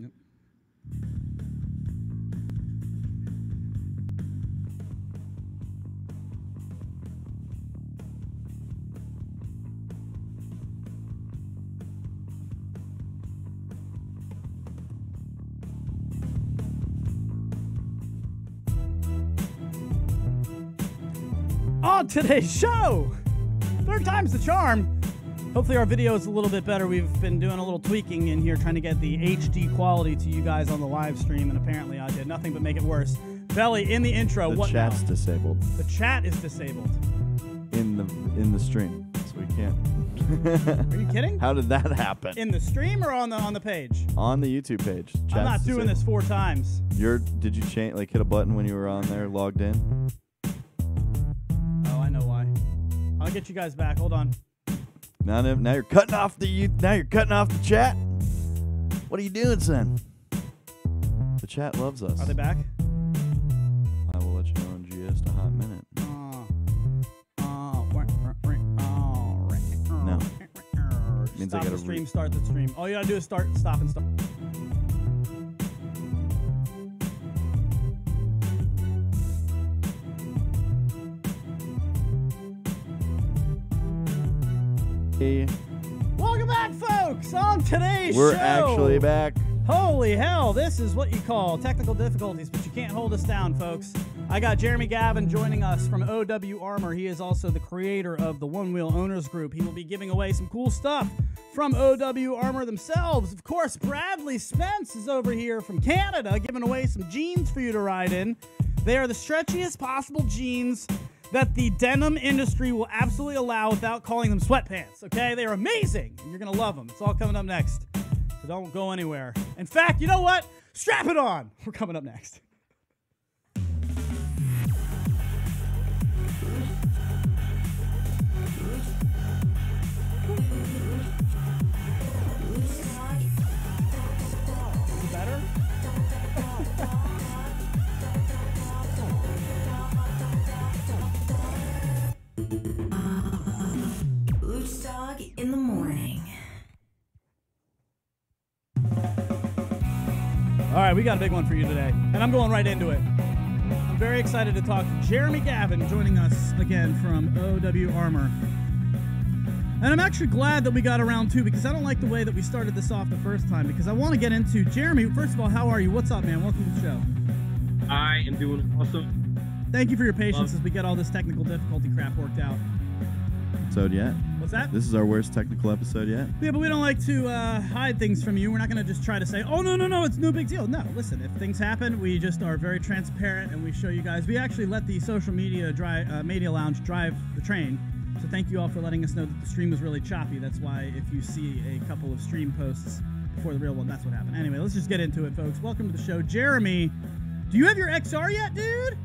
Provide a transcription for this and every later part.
Yep. On today's show, third time's the charm. Hopefully our video is a little bit better. We've been doing a little tweaking in here, trying to get the HD quality to you guys on the live stream, and apparently I did nothing but make it worse. Belly, in the intro, the chat's disabled. The chat is disabled. In the stream, so we can't. Are you kidding? How did that happen? In the stream or on the page? On the YouTube page. Chat's I'm not doing this 4 times. Did you change, like, hit a button when you were on there, logged in? Oh, I know why. I'll get you guys back. Hold on. Now you're cutting off the chat. What are you doing, son? The chat loves us. Are they back? I will let you know in just a hot minute. No. Means Stop I gotta the stream, start the stream. All you gotta do is stop and stop. Hey. Welcome back, folks. On today's show, We're actually back. Holy hell, this is what you call technical difficulties, but you can't hold us down, folks. I got Jeremy Gavin joining us from OW Armor. He is also the creator of the Onewheel Owners Group. He will be giving away some cool stuff from OW Armor themselves. Of course, Bradley Spence is over here from Canada giving away some jeans for you to ride in. They are the stretchiest possible jeans that the denim industry will absolutely allow without calling them sweatpants, okay? They are amazing, and you're going to love them. It's all coming up next, so don't go anywhere. In fact, you know what? Strap it on. We're coming up next. Is it better? In the morning. All right, we got a big one for you today, and I'm going right into it. I'm very excited to talk to Jeremy Gavin joining us again from OW Armor. And I'm actually glad that we got around two, because I don't like the way that we started this off the first time, because I want to get into Jeremy. First of all, how are you? What's up, man? Welcome to the show. I am doing awesome. Thank you for your patience as we get all this technical difficulty crap worked out. Episode yet? What's that? This is our worst technical episode yet. Yeah, but we don't like to hide things from you. We're not going to just try to say, oh, no, it's no big deal. No, listen, if things happen, we just are very transparent, and we show you guys. We actually let the social media media lounge drive the train. So thank you all for letting us know that the stream was really choppy. That's why if you see a couple of stream posts before the real one, that's what happened. Anyway, let's just get into it, folks. Welcome to the show. Jeremy, do you have your XR yet, dude?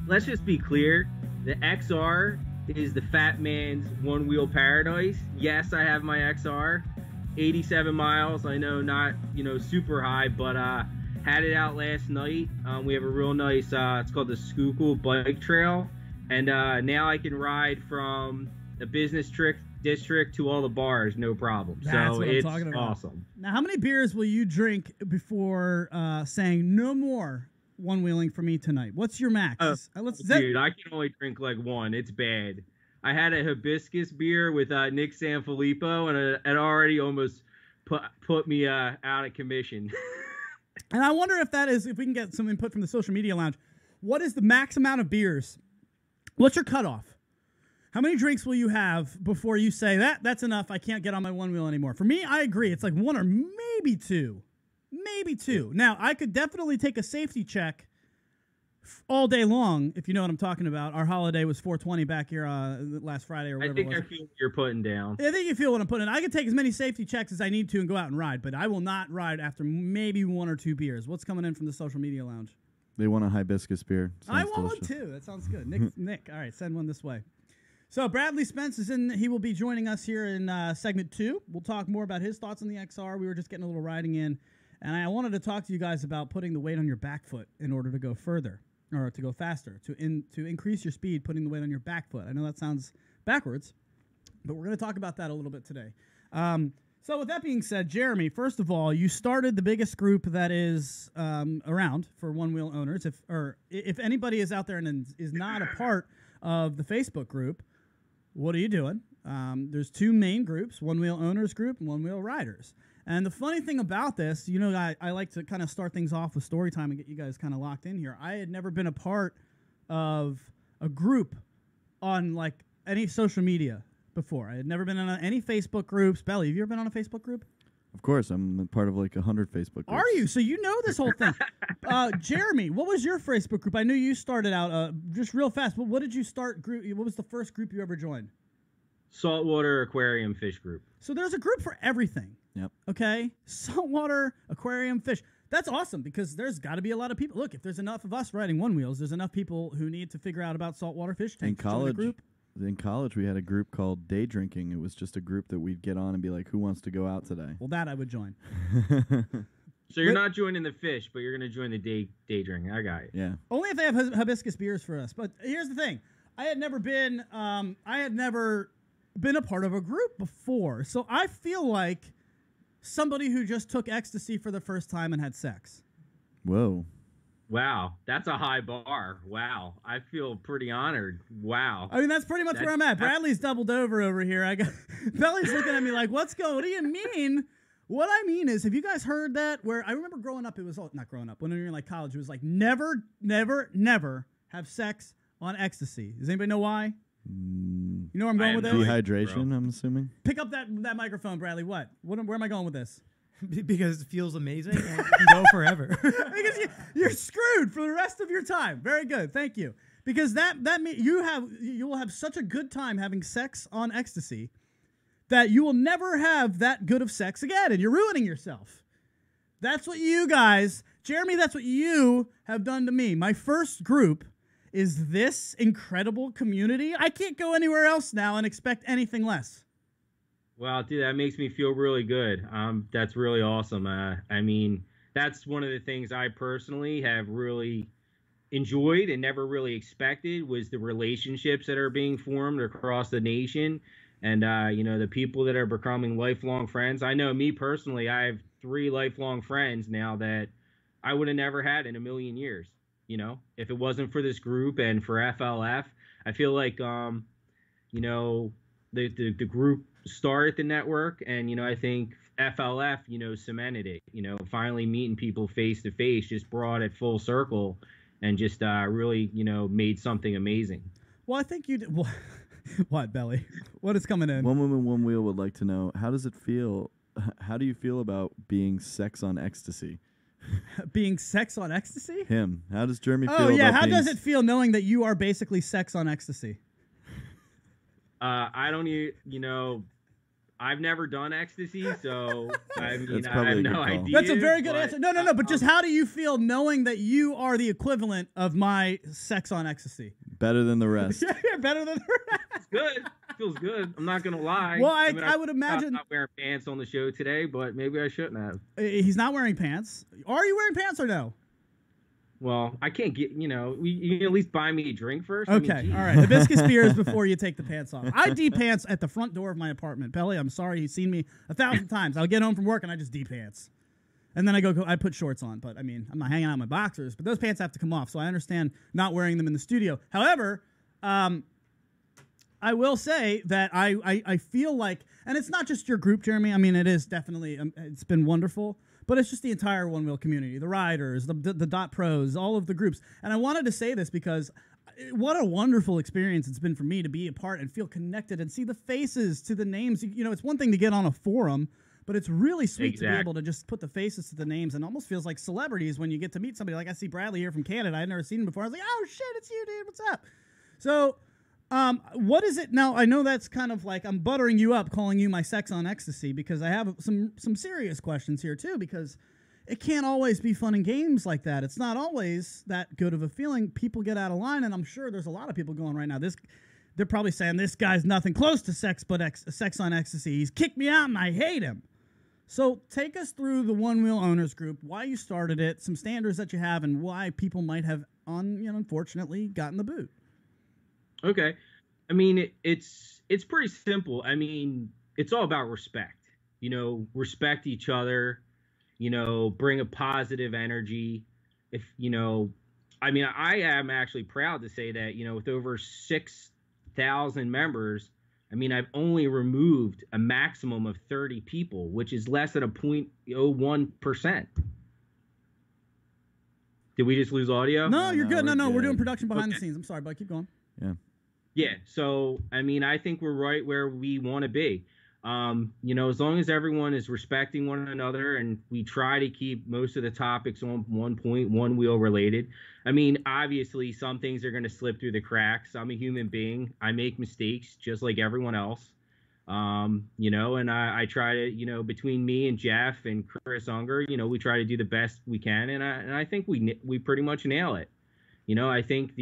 Let's just be clear. The XR is the fat man's one-wheel paradise. Yes, I have my XR. 87 miles. I know, not, super high, but had it out last night. We have a real nice, it's called the Schuylkill Bike Trail. And now I can ride from the business district to all the bars, no problem. That's so what I'm it's talking about. awesome. Now, how many beers will you drink before saying no more one-wheeling for me tonight? What's your max? Dude, I can only drink like one. It's bad. I had a hibiscus beer with Nick Sanfilippo, and it already almost put me out of commission. And I wonder if we can get some input from the social media lounge. What is the max amount of beers? What's your cutoff? How many drinks will you have before you say, that's enough, I can't get on my one wheel anymore? For me, I agree. It's like one or maybe two. Maybe two. Now, I could definitely take a safety check all day long, if you know what I'm talking about. Our holiday was 420 back here last Friday or whatever. I think I feel what you're putting down. I think you feel what I'm putting in. I can take as many safety checks as I need to and go out and ride, but I will not ride after maybe one or two beers. What's coming in from the social media lounge? They want a hibiscus beer. I want one too. That sounds good. Nick, all right, send one this way. So Bradley Spence is in. He will be joining us here in segment 2. We'll talk more about his thoughts on the XR. We were just getting a little riding in, and I wanted to talk to you guys about putting the weight on your back foot in order to go further or to go faster, to increase your speed, putting the weight on your back foot. I know that sounds backwards, but we're going to talk about that a little bit today. So with that being said, Jeremy, first of all, you started the biggest group that is around for One Wheel owners. If anybody is out there and is not a part of the Facebook group, what are you doing? There's two main groups, One Wheel owners group and One Wheel riders. And the funny thing about this, you know, I like to kind of start things off with story time and get you guys kind of locked in here. I had never been a part of a group on like any social media before. I had never been in any Facebook groups. Belly, have you ever been on a Facebook group? Of course, I'm a part of like 100 Facebook groups. Are you? So you know this whole thing. Jeremy, what was your Facebook group? I knew you started out just real fast. But what did you start? What was the first group you ever joined? Saltwater aquarium fish group. So there's a group for everything. Yep. Okay? Saltwater aquarium fish. That's awesome because there's got to be a lot of people. Look, if there's enough of us riding One Wheels, there's enough people who need to figure out about saltwater fish tanks. In college, we had a group called Day Drinking. It was just a group that we'd get on and be like, who wants to go out today? Well, that I would join. So you're not joining the fish, but you're going to join the day drinking. I got you. Yeah. Only if they have hibiscus beers for us. But here's the thing. I had never been a part of a group before. So I feel like somebody who just took ecstasy for the first time and had sex. Whoa. Wow, that's a high bar. Wow, I feel pretty honored. Wow. I mean, that's pretty much where I'm at. Bradley's doubled over here. I got Belly's looking at me like, what do you mean? What I mean is, have you guys heard that? Where I remember growing up, it was not growing up. When we were in like college, it was like never, never, never have sex on ecstasy. Does anybody know why? You know where I'm going with this? Dehydration, I'm assuming. Pick up that microphone, Bradley. Where am I going with this? Because it feels amazing and you can go forever. Because you're screwed for the rest of your time. Very good. Thank you. Because that you will have such a good time having sex on ecstasy that you will never have that good of sex again, and you're ruining yourself. That's what you guys, Jeremy, that's what you have done to me. My first group is this incredible community. I can't go anywhere else now and expect anything less. Wow, dude, that makes me feel really good. That's really awesome. I mean, that's one of the things I personally have really enjoyed and never really expected was the relationships that are being formed across the nation. And, you know, the people that are becoming lifelong friends. I know me personally, I have 3 lifelong friends now that I would have never had in a million years. You know, if it wasn't for this group and for FLF, I feel like, you know, the group started the network, and, you know, I think FLF, you know, cemented it. You know, finally meeting people face to face just brought it full circle and just really, you know, made something amazing. Well, I think you did. What, Belly? What is coming in? One Woman, One Wheel would like to know, how does it feel? How do you feel about being sex on ecstasy? Being sex on ecstasy? Him. How does Jeremy feel? Oh, yeah. How does it feel knowing that you are basically sex on ecstasy? I don't even, you know, I've never done ecstasy, so I mean, That's I have no idea. That's a very good answer. No, but just how do you feel knowing that you are the equivalent of my sex on ecstasy? Better than the rest. Yeah, better than the rest. It's good. Feels good. I'm not gonna lie. Well, I mean, I would imagine I'm not wearing pants on the show today, but maybe I shouldn't have. He's not wearing pants. Are you wearing pants or no? Well, I can't get, you know, you can at least buy me a drink first. Okay, I mean, all right. Hibiscus beers before you take the pants off. I de-pants at the front door of my apartment. Pelly, I'm sorry. You've seen me 1,000 times. I'll get home from work and I just de-pants. And then I put shorts on. But, I mean, I'm not hanging out in my boxers. But those pants have to come off. So I understand not wearing them in the studio. However, I will say that I feel like, and it's not just your group, Jeremy. I mean, it is definitely, it's been wonderful. But it's just the entire One Wheel community, the riders, the dot pros, all of the groups. And I wanted to say this because what a wonderful experience it's been for me to be a part and feel connected and see the faces to the names. You know, it's one thing to get on a forum, but it's really sweet to be able to just put the faces to the names, and almost feels like celebrities when you get to meet somebody. Like I see Bradley here from Canada. I'd never seen him before. I was like, oh, shit, it's you, dude. What's up? So what is it now? I know that's kind of like I'm buttering you up, calling you my sex on ecstasy, because I have some serious questions here too, because it can't always be fun and games like that. It's not always that good of a feeling. People get out of line, and I'm sure there's a lot of people going right now. They're probably saying this guy's nothing close to sex but sex on ecstasy. He's kicked me out and I hate him. So take us through the One Wheel Owners Group, why you started it, some standards that you have, and why people might have unfortunately gotten the boot. Okay. I mean, it's pretty simple. I mean, it's all about respect. respect each other, bring a positive energy. If, I mean, I am actually proud to say that, with over 6,000 members, I mean, I've only removed a maximum of 30 people, which is less than a 0.01%. Did we just lose audio? No, you're good. No, we're doing good. production behind the scenes. I'm sorry, bud. Keep going. Yeah. Yeah. So, I mean, I think we're right where we want to be. As long as everyone is respecting one another, and we try to keep most of the topics on one wheel related. I mean, obviously some things are going to slip through the cracks. I'm a human being. I make mistakes just like everyone else. And I try to, between me and Jeff and Chris Unger, we try to do the best we can. And I think we pretty much nail it. I think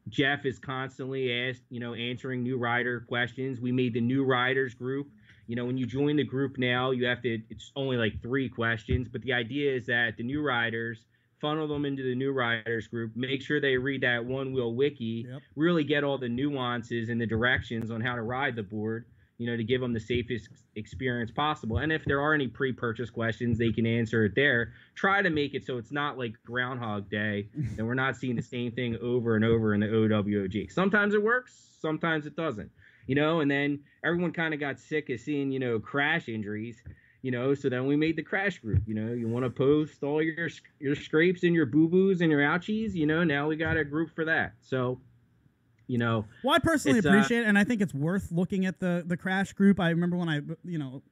Jeff is constantly answering new rider questions. We made the new riders group. When you join the group now, it's only like 3 questions, but the idea is that the new riders, funnel them into the new riders group, make sure they read that One Wheel wiki, really get all the nuances and the directions on how to ride the board, to give them the safest experience possible. And if there are any pre-purchase questions, they can answer it there. Try to make it so it's not like Groundhog Day and we're not seeing the same thing over and over in the OWOG. Sometimes it works, sometimes it doesn't, and then everyone kind of got sick of seeing, crash injuries, so then we made the crash group. You want to post all your scrapes and your boo-boos and your ouchies, now we got a group for that. So, well, I personally appreciate it, and I think it's worth looking at the crash group. I remember when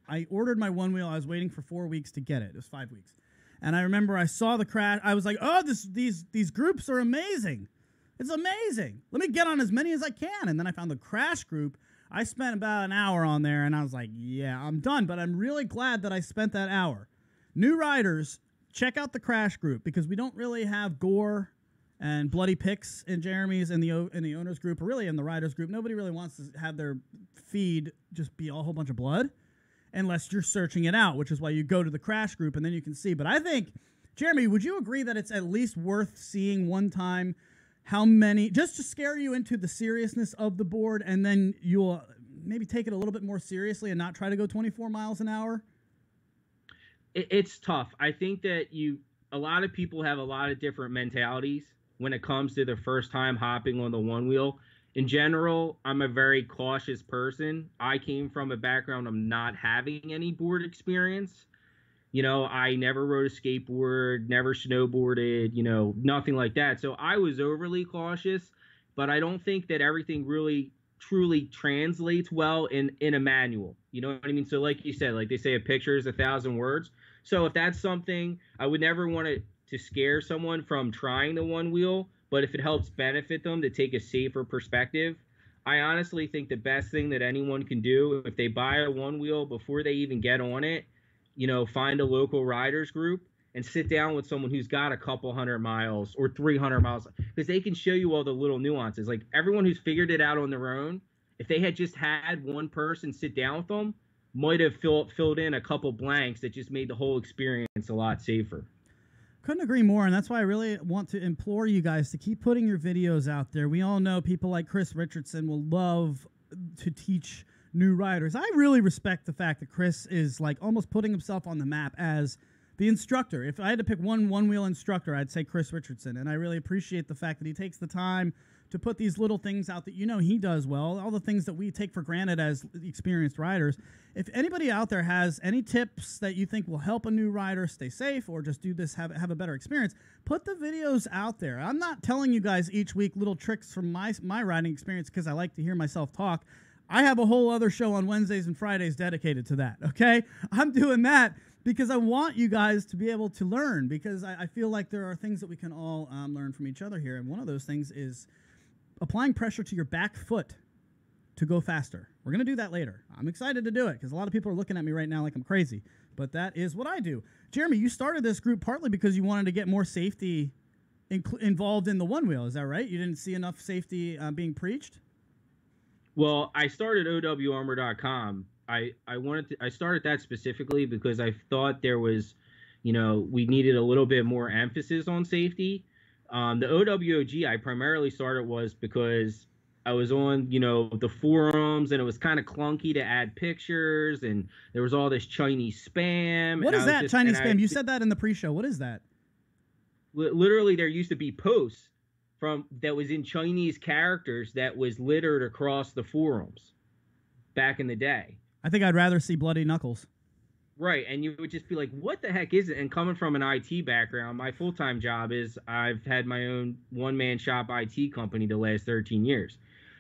I ordered my One Wheel, I was waiting for 4 weeks to get it. It was 5 weeks. And I remember I saw the crash. I was like, oh, these groups are amazing. It's amazing. Let me get on as many as I can. And then I found the crash group. I spent about an hour on there, and I was like, yeah, I'm done. But I'm really glad that I spent that hour. New riders, check out the crash group, because we don't really have gore and bloody pics in Jeremy's in the owners group, or really in the riders group. Nobody really wants to have their feed just be a whole bunch of blood unless you're searching it out, which is why you go to the crash group and then you can see. But I think, Jeremy, would you agree that it's at least worth seeing one time how many, just to scare you into the seriousness of the board, and then you'll maybe take it a little bit more seriously and not try to go 24 miles an hour? It's tough. I think that a lot of people have a lot of different mentalities when it comes to their first time hopping on the One Wheel. In general, I'm a very cautious person. I came from a background of not having any board experience. I never rode a skateboard, never snowboarded, nothing like that. So I was overly cautious, but I don't think that everything really truly translates well in a manual. You know what I mean? So like you said, like they say, a picture is 1,000 words. So if that's something, I would never want to scare someone from trying the One Wheel, but if it helps benefit them to take a safer perspective, I honestly think the best thing that anyone can do, if they buy a One Wheel, before they even get on it, find a local riders group and sit down with someone who's got a couple 100 miles or 300 miles, because they can show you all the little nuances. Like, everyone who's figured it out on their own, if they had just had one person sit down with them, might have filled in a couple blanks that just made the whole experience a lot safer. Couldn't agree more, and that's why I really want to implore you guys to keep putting your videos out there. We all know people like Chris Richardson will love to teach new riders. I really respect the fact that Chris is like almost putting himself on the map as the instructor. If I had to pick one wheel instructor, I'd say Chris Richardson, and I really appreciate the fact that he takes the time to put these little things out that he does well, all the things that we take for granted as experienced riders. If anybody out there has any tips that you think will help a new rider stay safe or just do this, have a better experience, put the videos out there. I'm not telling you guys each week little tricks from my riding experience because I like to hear myself talk. I have a whole other show on Wednesdays and Fridays dedicated to that, okay? I'm doing that because I want you guys to be able to learn, because I feel like there are things that we can all learn from each other here, and one of those things is applying pressure to your back foot to go faster. We're going to do that later. I'm excited to do it because a lot of people are looking at me right now like I'm crazy, but that is what I do. Jeremy, you started this group partly because you wanted to get more safety involved in the One Wheel. Is that right? You didn't see enough safety being preached? Well, I started OWArmor.com. I started that specifically because I thought there was, we needed a little bit more emphasis on safety. The OWOG I primarily started was because I was on, the forums, and it was kind of clunky to add pictures, and there was all this Chinese spam. What and is I was that just- Chinese and I- spam? You said that in the pre-show. What is that? Literally, there used to be posts that was in Chinese characters that was littered across the forums back in the day. I think I'd rather see bloody knuckles. Right, and you would just be like, what the heck is it? And coming from an IT background, my full-time job is I've had my own one-man shop IT company the last 13 years.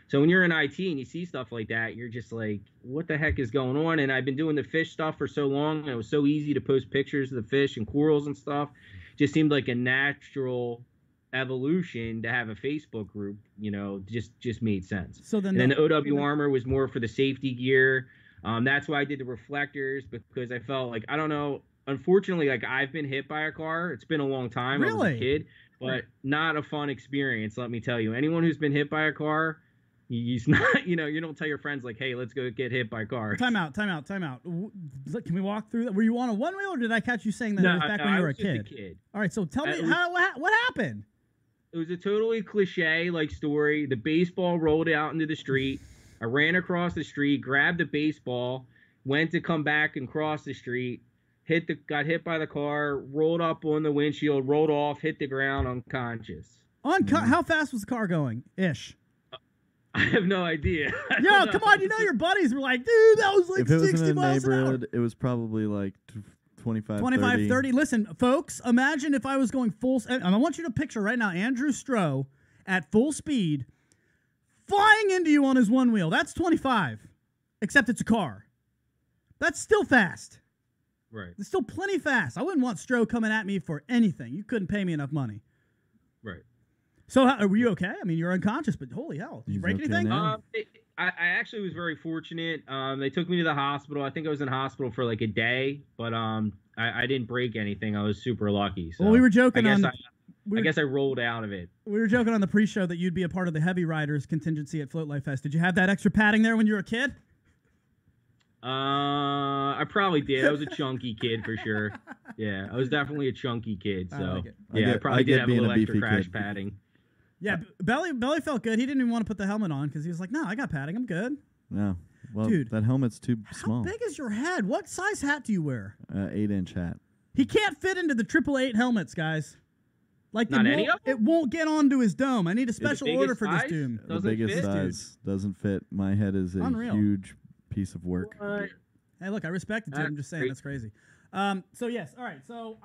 So when you're in IT and you see stuff like that, you're just like, what the heck is going on? And I've been doing the fish stuff for so long, and it was so easy to post pictures of the fish and corals and stuff. Just seemed like a natural evolution to have a Facebook group, just made sense. So then, And then the OW Armor was more for the safety gear. That's why I did the reflectors, because I felt like, I don't know, unfortunately, like I've been hit by a car. It's been a long time. I was Really? a kid, but not a fun experience, let me tell you. Anyone who's been hit by a car, he's not, you don't tell your friends like, hey, let's go get hit by a car. Time out. Can we walk through that? Were you on a one wheel, or did I catch you saying that it was back when you were I a was just kid? All right, so tell me what happened. It was a totally cliche like story. The baseball rolled out into the street. I ran across the street, grabbed the baseball, went to come back and cross the street, got hit by the car, rolled up on the windshield, rolled off, hit the ground unconscious. How fast was the car going? Ish. I have no idea. Yo, come on, your buddies were like, dude, that was like If it was 60 in a miles an hour. neighborhood, it was probably like 25, 25, 30. Listen, folks, imagine if I was going full... And I want you to picture right now Andrew Stroh at full speed flying into you on his one wheel. That's 25, except it's a car. That's still fast. Right. It's still plenty fast. I wouldn't want Stroh coming at me for anything. You couldn't pay me enough money. Right. So were you okay? I mean, you're unconscious, but holy hell. Did you He's break okay anything? now. I actually was very fortunate. They took me to the hospital. I think I was in hospital for like a day, but I didn't break anything. I was super lucky. So Well, we were joking I guess I rolled out of it. We were joking on the pre-show that you'd be a part of the Heavy Riders contingency at Float Life Fest. Did you have that extra padding there when you were a kid? I probably did. I was a chunky kid for sure. Yeah, I was definitely a chunky kid. So I like it. I probably did have a being little a extra beefy crash kid. padding. Yeah, Belly felt good. He didn't even want to put the helmet on because he was like, no, I got padding. I'm good. No. Well, Dude, that helmet's too small. How big is your head? What size hat do you wear? 8-inch hat. He can't fit into the 888 helmets, guys. Like Not any of them? it won't get onto his dome. I need a special biggest order for this size? doom. The Doesn't biggest fit? size doesn't fit. My head is a Unreal. huge piece of work. What? Hey, look, I respect it, dude. I'm just saying that's crazy. So yes, all right. So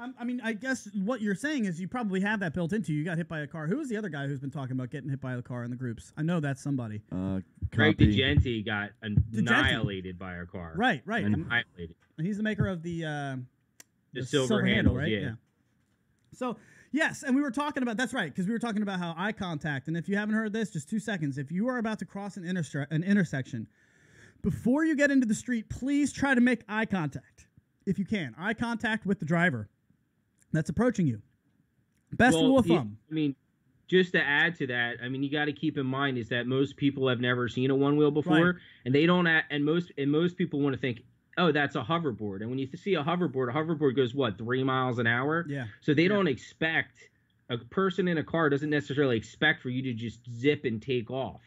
I guess what you're saying is you probably have that built into you. You got hit by a car. Who is the other guy who's been talking about getting hit by a car in the groups? I know that's somebody. Craig Copy. DeGenti got annihilated by a car. Right. Annihilated. And he's the maker of the silver handles, right? yeah. So yes, and we were talking about that's right because we were talking about how eye contact. And if you haven't heard this, just 2 seconds. If you are about to cross an intersection, before you get into the street, please try to make eye contact if you can. Eye contact with the driver that's approaching you. Best rule of thumb. I mean, just to add to that, I mean, you got to keep in mind is that most people have never seen a one wheel before, Right. and they don't. And most people want to think, oh, that's a hoverboard. And when you see a hoverboard goes what 3 miles an hour. Yeah. So they don't expect a person in a car doesn't necessarily expect for you to just zip and take off.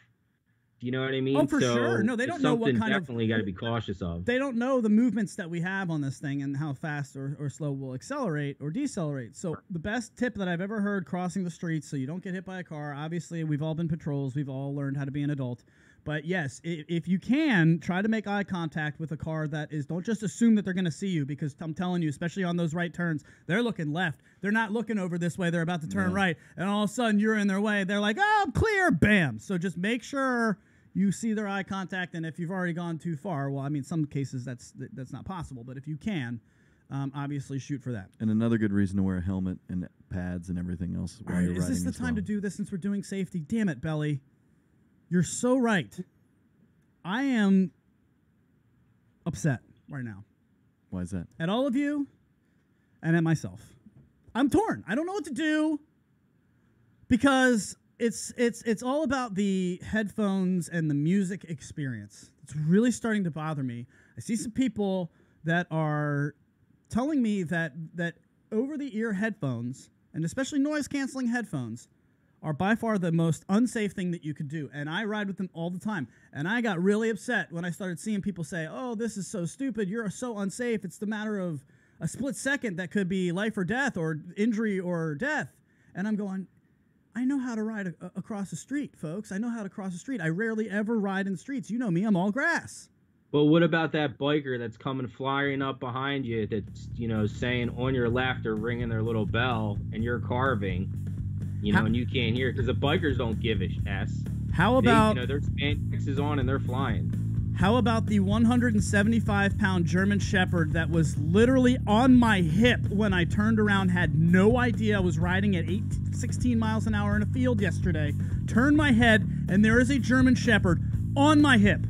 Do you know what I mean? Oh, for sure. No, they it's don't know what something kind of- definitely got to be cautious of. They don't know the movements that we have on this thing and how fast or slow we'll accelerate or decelerate. So the best tip that I've ever heard crossing the streets so you don't get hit by a car, obviously we've all been patrols. We've all learned how to be an adult. But yes, if you can, try to make eye contact with a car that is, don't just assume that they're going to see you because I'm telling you, especially on those right turns, they're looking left. They're not looking over this way. They're about to turn right. And all of a sudden you're in their way. They're like, oh, clear, bam. So just make sure you see their eye contact, and if you've already gone too far, well, I mean, some cases that's not possible, but if you can, obviously shoot for that. And another good reason to wear a helmet and pads and everything else while you're riding Is this the as time to well. do this since we're doing safety? Damn it, Belly. You're so right. I am upset right now Why is that? at all of you and at myself. I'm torn. I don't know what to do because it's all about the headphones and the music experience. It's really starting to bother me. I see some people that are telling me that over-the-ear headphones, and especially noise-canceling headphones, are by far the most unsafe thing that you could do. And I ride with them all the time. And I got really upset when I started seeing people say, oh, this is so stupid. You're so unsafe. It's the matter of a split second that could be life or death or injury or death. And I'm going, I know how to ride across the street, folks. I know how to cross the street. I rarely ever ride in streets. You know me, I'm all grass. But what about that biker that's coming flying up behind you that's, you know, saying on your left or ringing their little bell and you're carving, you know, and you can't hear it because the bikers don't give a s. How about... you know, their spandex is on and they're flying. How about the 175-pound German Shepherd that was literally on my hip when I turned around, had no idea I was riding at 16 miles an hour in a field yesterday, turned my head, and there is a German Shepherd on my hip.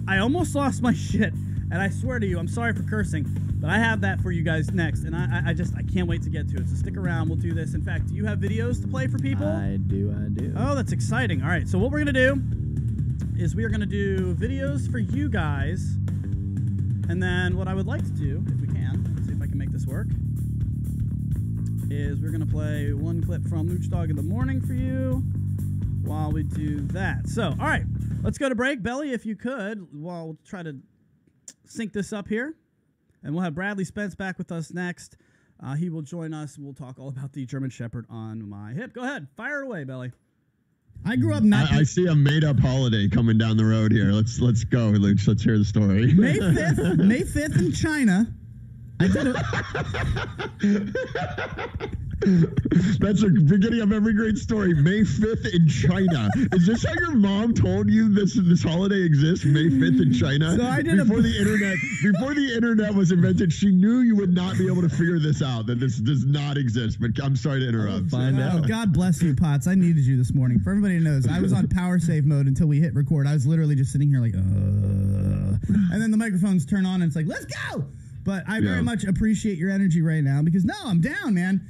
I almost lost my shit, and I swear to you, I'm sorry for cursing, but I have that for you guys next, and I can't wait to get to it, so stick around, we'll do this. In fact, do you have videos to play for people? I do. Oh, that's exciting. All right, so what we're going to do is we are going to do videos for you guys, and then what I would like to do, if we can, let's see if I can make this work, is we're going to play one clip from Luch Dog in the Morning for you while we do that. So, all right, let's go to break. Belly, if you could, while we'll try to sync this up here, and we'll have Bradley Spence back with us next. He will join us, and we'll talk all about the German Shepherd on my hip. Go ahead, fire away, Belly. I grew up not. I see a made-up holiday coming down the road here. Let's go, Luch. Let's hear the story. May 5th in China. I did That's the beginning of every great story. May 5th in China. Is this how your mom told you this holiday exists? May 5th in China. So I did before the internet was invented. She knew you would not be able to figure this out. That this does not exist. But I'm sorry to interrupt. Find out. God bless you, Potts. I needed you this morning. For everybody who knows, I was on power save mode until we hit record. I was literally just sitting here like, and then the microphones turn on and it's like, let's go. But I very much appreciate your energy right now because no, I'm down, man.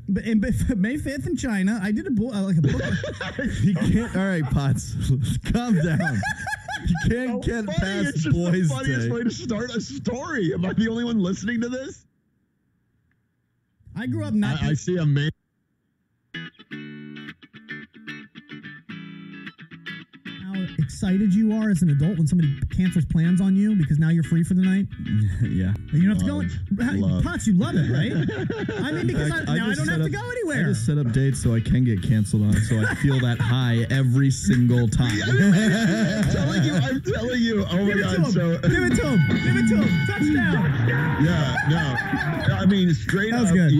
But May 5th in China, I did a book. You can't. All right, Potts, calm down. You can't get past It's just Boys the funniest Day. way to start a story. Am I the only one listening to this? I grew up not. I see a man. How excited you are as an adult when somebody cancels plans on you because now you're free for the night. Yeah. You don't have to go. Love. Potts, you love it, right? I mean, because now I don't have to go I anywhere. just set up dates so I can get canceled on, so I feel that high every single time. I'm telling you. Oh my God. So Give it to him. Touchdown. yeah, no. I mean, straight That was up. good.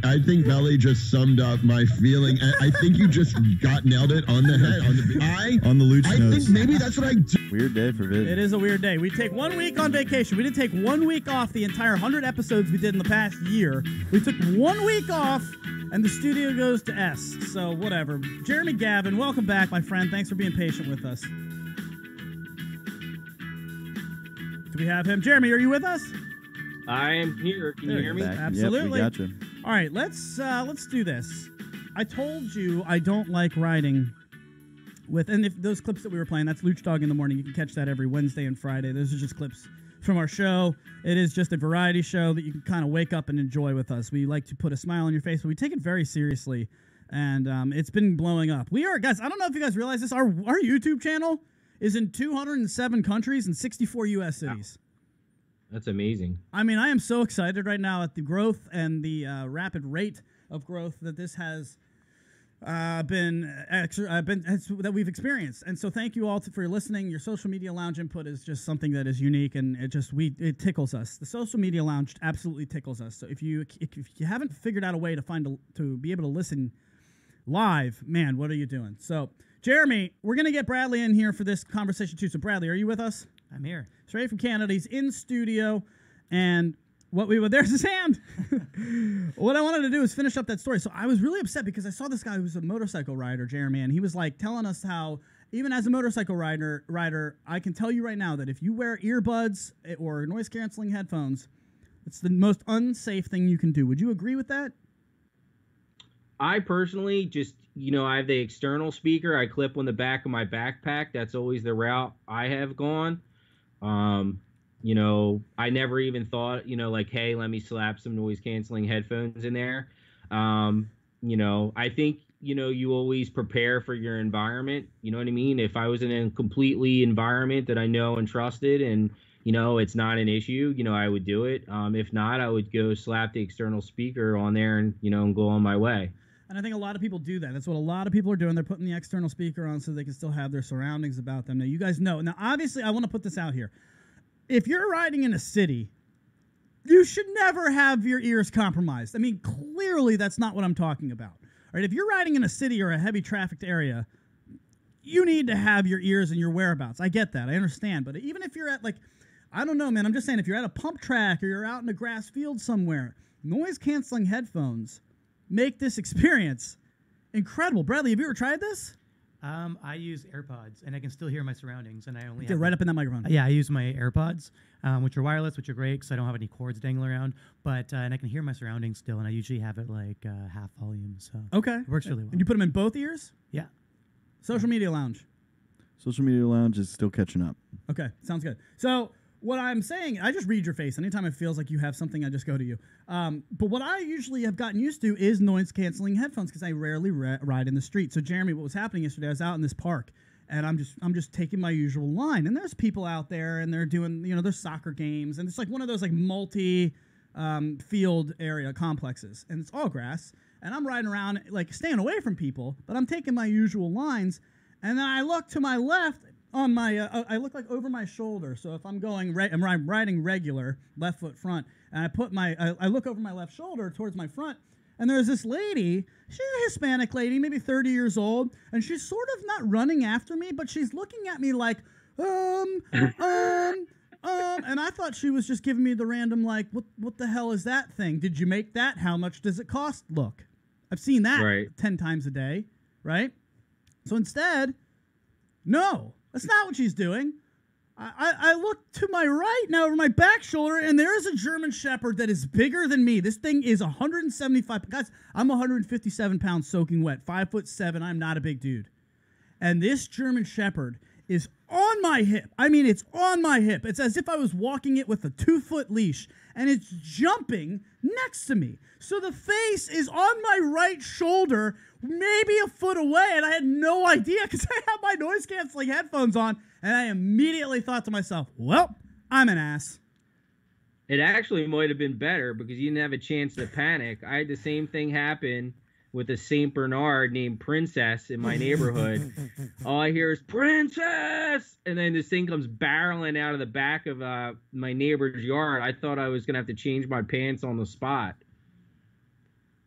I think Belly just summed up my feeling. I think you just nailed it on the head. On the Luch I notes. think maybe that's what I do. Weird day for Vid. It is a weird day. We take 1 week on vacation. We didn't take 1 week off the entire 100 episodes we did in the past year. We took 1 week off, and the studio goes to S. So whatever. Jeremy Gavin, welcome back, my friend. Thanks for being patient with us. Do we have him? Jeremy, are you with us? I am here. Can you hear me? Back. Absolutely. Yep, we got you. All right, let's do this. I told you I don't like riding with, and if those clips that we were playing, that's Luch Dog in the Morning. You can catch that every Wednesday and Friday. Those are just clips from our show. It is just a variety show that you can kind of wake up and enjoy with us. We like to put a smile on your face, but we take it very seriously, and it's been blowing up. We are, guys, I don't know if you guys realize this, our YouTube channel is in 207 countries and 64 U.S. cities. That's amazing. I mean, I am so excited right now at the growth and the rapid rate of growth that this has that we've experienced. And so thank you all for listening. Your social media lounge input is just something that is unique, and it tickles us. The social media lounge absolutely tickles us. So if you haven't figured out a way to be able to listen live, man, what are you doing? So Jeremy, we're gonna get Bradley in here for this conversation too. So Bradley, are you with us? I'm here. Straight from Canada. He's in studio, and there's his hand. What I wanted to do is finish up that story. So I was really upset because I saw this guy who was a motorcycle rider, Jeremy, and he was like telling us how even as a motorcycle rider, I can tell you right now that if you wear earbuds or noise canceling headphones, it's the most unsafe thing you can do. Would you agree with that? I personally just, I have the external speaker I clip on the back of my backpack. That's always the route I have gone. I never even thought, like, hey, let me slap some noise canceling headphones in there. I think, you always prepare for your environment. You know what I mean? If I was in a completely environment that I know and trusted and, it's not an issue, I would do it. If not, I would go slap the external speaker on there and, and go on my way. And I think a lot of people do that. That's what a lot of people are doing. They're putting the external speaker on so they can still have their surroundings about them. Now, you guys know. Now, obviously, I want to put this out here. If you're riding in a city, you should never have your ears compromised. I mean, clearly, that's not what I'm talking about. All right, if you're riding in a city or a heavy trafficked area, you need to have your ears and your whereabouts. I get that. I understand. But even if you're at, I don't know, man. I'm just saying, if you're at a pump track or you're out in a grass field somewhere, noise-canceling headphones make this experience incredible. Bradley, have you ever tried this? I use AirPods, and I can still hear my surroundings, and I only right up in that microphone. Yeah, I use my AirPods, which are wireless, which are great because I don't have any cords dangling around. But and I can hear my surroundings still, and I usually have it half volume. So okay, it works really well. And you put them in both ears? Yeah. Social Media Lounge. Social Media Lounge is still catching up. Okay, sounds good. So what I'm saying, I just read your face. Anytime it feels like you have something, I just go to you. But what I usually have gotten used to is noise-canceling headphones because I rarely ride in the street. So, Jeremy, what was happening yesterday, I was out in this park, and I'm just taking my usual line. And there's people out there, and they're doing, there's soccer games. And it's like one of those, multi-field area complexes. And it's all grass. And I'm riding around, staying away from people, but I'm taking my usual lines. And then I look to my left, on my, I look over my shoulder. So if I'm going, I'm riding regular, left foot front, and I put I look over my left shoulder towards my front, and there's this lady. She's a Hispanic lady, maybe 30 years old, and she's sort of not running after me, but she's looking at me like, and I thought she was just giving me the random, what the hell is that thing? Did you make that? How much does it cost? Look, I've seen that 10 times a day, right? So instead, no. That's not what she's doing. I look to my right now over my back shoulder, and there is a German Shepherd that is bigger than me. This thing is 175. Guys, I'm 157 pounds soaking wet, 5'7". I'm not a big dude. And this German Shepherd is on my hip. I mean, it's on my hip. It's as if I was walking it with a 2-foot leash, and it's jumping next to me. So the face is on my right shoulder, maybe a foot away, and I had no idea because I had my noise-canceling headphones on, and I immediately thought to myself, well, I'm an ass. It actually might have been better because you didn't have a chance to panic. I had the same thing happen with a St. Bernard named Princess in my neighborhood. All I hear is, Princess! And then this thing comes barreling out of the back of my neighbor's yard. I thought I was going to have to change my pants on the spot.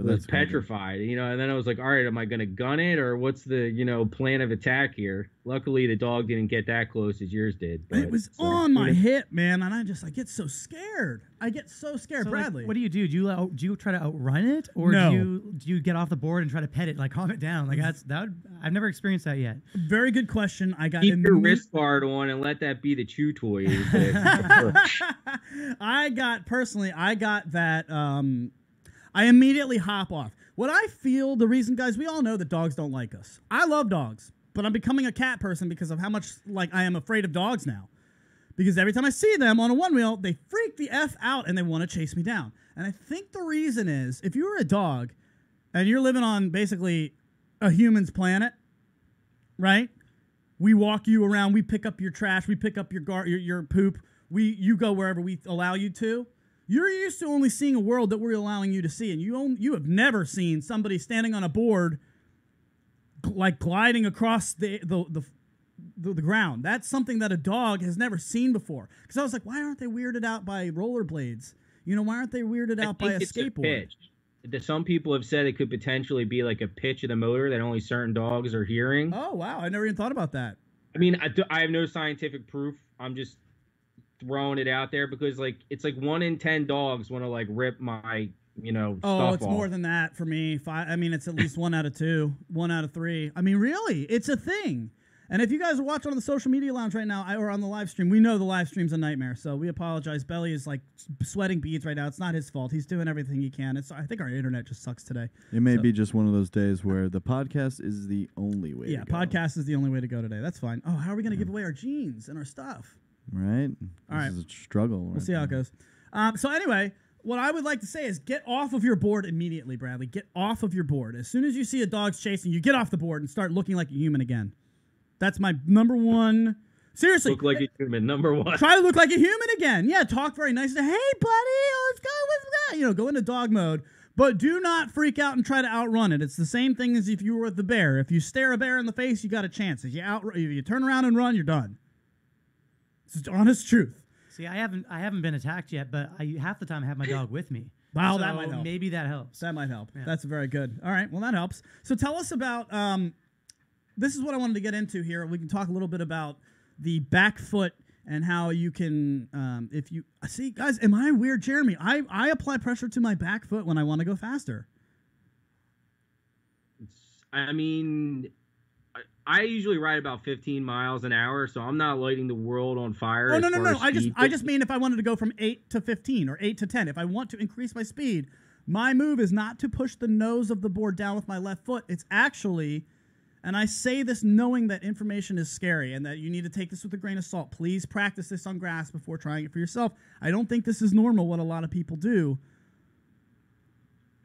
I was petrified, and then I was like, all right, am I going to gun it or what's the, plan of attack here? Luckily, the dog didn't get that close as yours did. But, it was on my hip, man, and I get so scared. I get so scared. So, Bradley. What do you do? Do you try to outrun it? Or no. do you get off the board and try to pet it, calm it down? I've never experienced that yet. Very good question. Keep your wrist guard on and let that be the chew toy. I got that, I immediately hop off. What I feel, the reason, guys, we all know that dogs don't like us. I love dogs, but I'm becoming a cat person because of how much I am afraid of dogs now. Because every time I see them on a one wheel, they freak the F out and they want to chase me down. And I think the reason is, if you were a dog and you're living on basically a human's planet, right? We walk you around, we pick up your trash, we pick up your poop, you go wherever we allow you to. You're used to only seeing a world that we're allowing you to see, and you have never seen somebody standing on a board gliding across the ground. That's something that a dog has never seen before. Because I was like, why aren't they weirded out by rollerblades? Why aren't they weirded out by a skateboard? Some people have said it could potentially be like a pitch of the motor that only certain dogs are hearing. Oh, wow. I never even thought about that. I mean, I have no scientific proof. I'm just throwing it out there because it's 1 in 10 dogs want to rip my stuff it's off. more than that for me. It's at least 1 out of 2, 1 out of 3. I mean, really, it's a thing. And if you guys are watching on the social media lounge right now or on the live stream, we know the live stream's a nightmare, so we apologize. Belly is sweating beads right now. It's not his fault. He's doing everything he can. I think our internet just sucks today. It may be just one of those days where the podcast is the only way to go. Podcast is the only way to go today. That's fine. Oh, how are we going to give away our jeans and our stuff? Right? All right. This is a struggle. We'll see how it goes. So anyway, what I would like to say is get off of your board immediately, Bradley. Get off of your board. As soon as you see a dog's chasing you, get off the board and start looking like a human again. That's my number one. Seriously. Look like a human, number one. Try to look like a human again. Yeah, talk very nice. Say, hey, buddy, let's go with that. You know, go into dog mode. But do not freak out and try to outrun it. It's the same thing as if you were with the bear. If you stare a bear in the face, you got a chance. If you turn around and run, you're done. It's the honest truth. See, I haven't been attacked yet, but half the time I have my dog with me. Wow, so that might help. Maybe that helps. That might help. Yeah. That's very good. All right, well, that helps. So tell us about, this is what I wanted to get into here. We can talk a little bit about the back foot and how you can, if you, see, guys, am I weird, Jeremy? I apply pressure to my back foot when I want to go faster. I mean, I usually ride about 15 miles an hour, so I'm not lighting the world on fire. Oh, no. I just mean if I wanted to go from 8 to 15 or 8 to 10, if I want to increase my speed, my move is not to push the nose of the board down with my left foot. It's actually, and I say this knowing that information is scary and that you need to take this with a grain of salt. Please practice this on grass before trying it for yourself. I don't think this is normal what a lot of people do.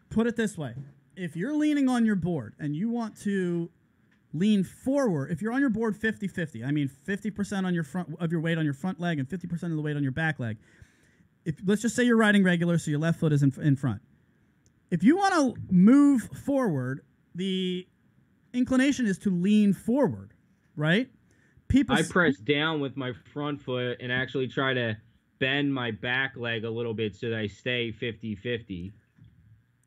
Put it this way. If you're leaning on your board and you want to lean forward, if you're on your board 50-50, I mean 50% on your front of your weight on your front leg and 50% of the weight on your back leg. Let's just say you're riding regular, so your left foot is in front. If you want to move forward, the inclination is to lean forward, right? I press down with my front foot and actually try to bend my back leg a little bit so that I stay 50-50.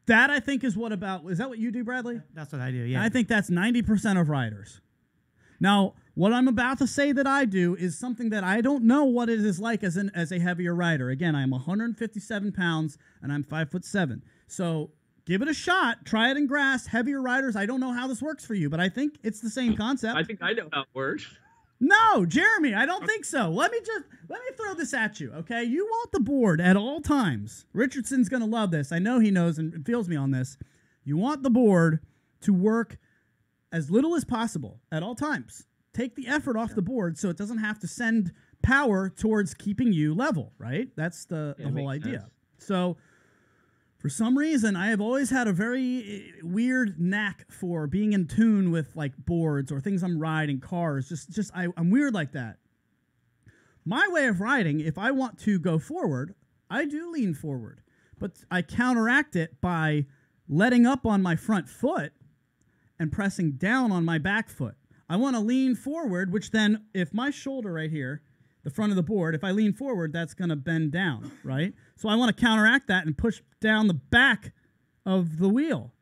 That, I think, is that what you do, Bradley? That's what I do, yeah. I think that's 90% of riders. Now, what I'm about to say that I do is something that I don't know what it is like as a heavier rider. Again, I'm 157 pounds, and I'm 5'7". So give it a shot. Try it in grass. Heavier riders, I don't know how this works for you, but I think it's the same concept. I think I know how it works. No, Jeremy, I don't think so. Let me throw this at you, okay? You want the board at all times. Richardson's going to love this. I know he knows and feels me on this. You want the board to work as little as possible at all times. Take the effort off the board so it doesn't have to send power towards keeping you level, right? That's the whole idea. Sense. So for some reason, I have always had a very weird knack for being in tune with like boards or things I'm riding, cars. I'm weird like that. My way of riding, if I want to go forward, I do lean forward, but I counteract it by letting up on my front foot and pressing down on my back foot. I want to lean forward, which then, if my shoulder right here, the front of the board, if I lean forward, that's going to bend down, right? So I want to counteract that and push down the back of the wheel.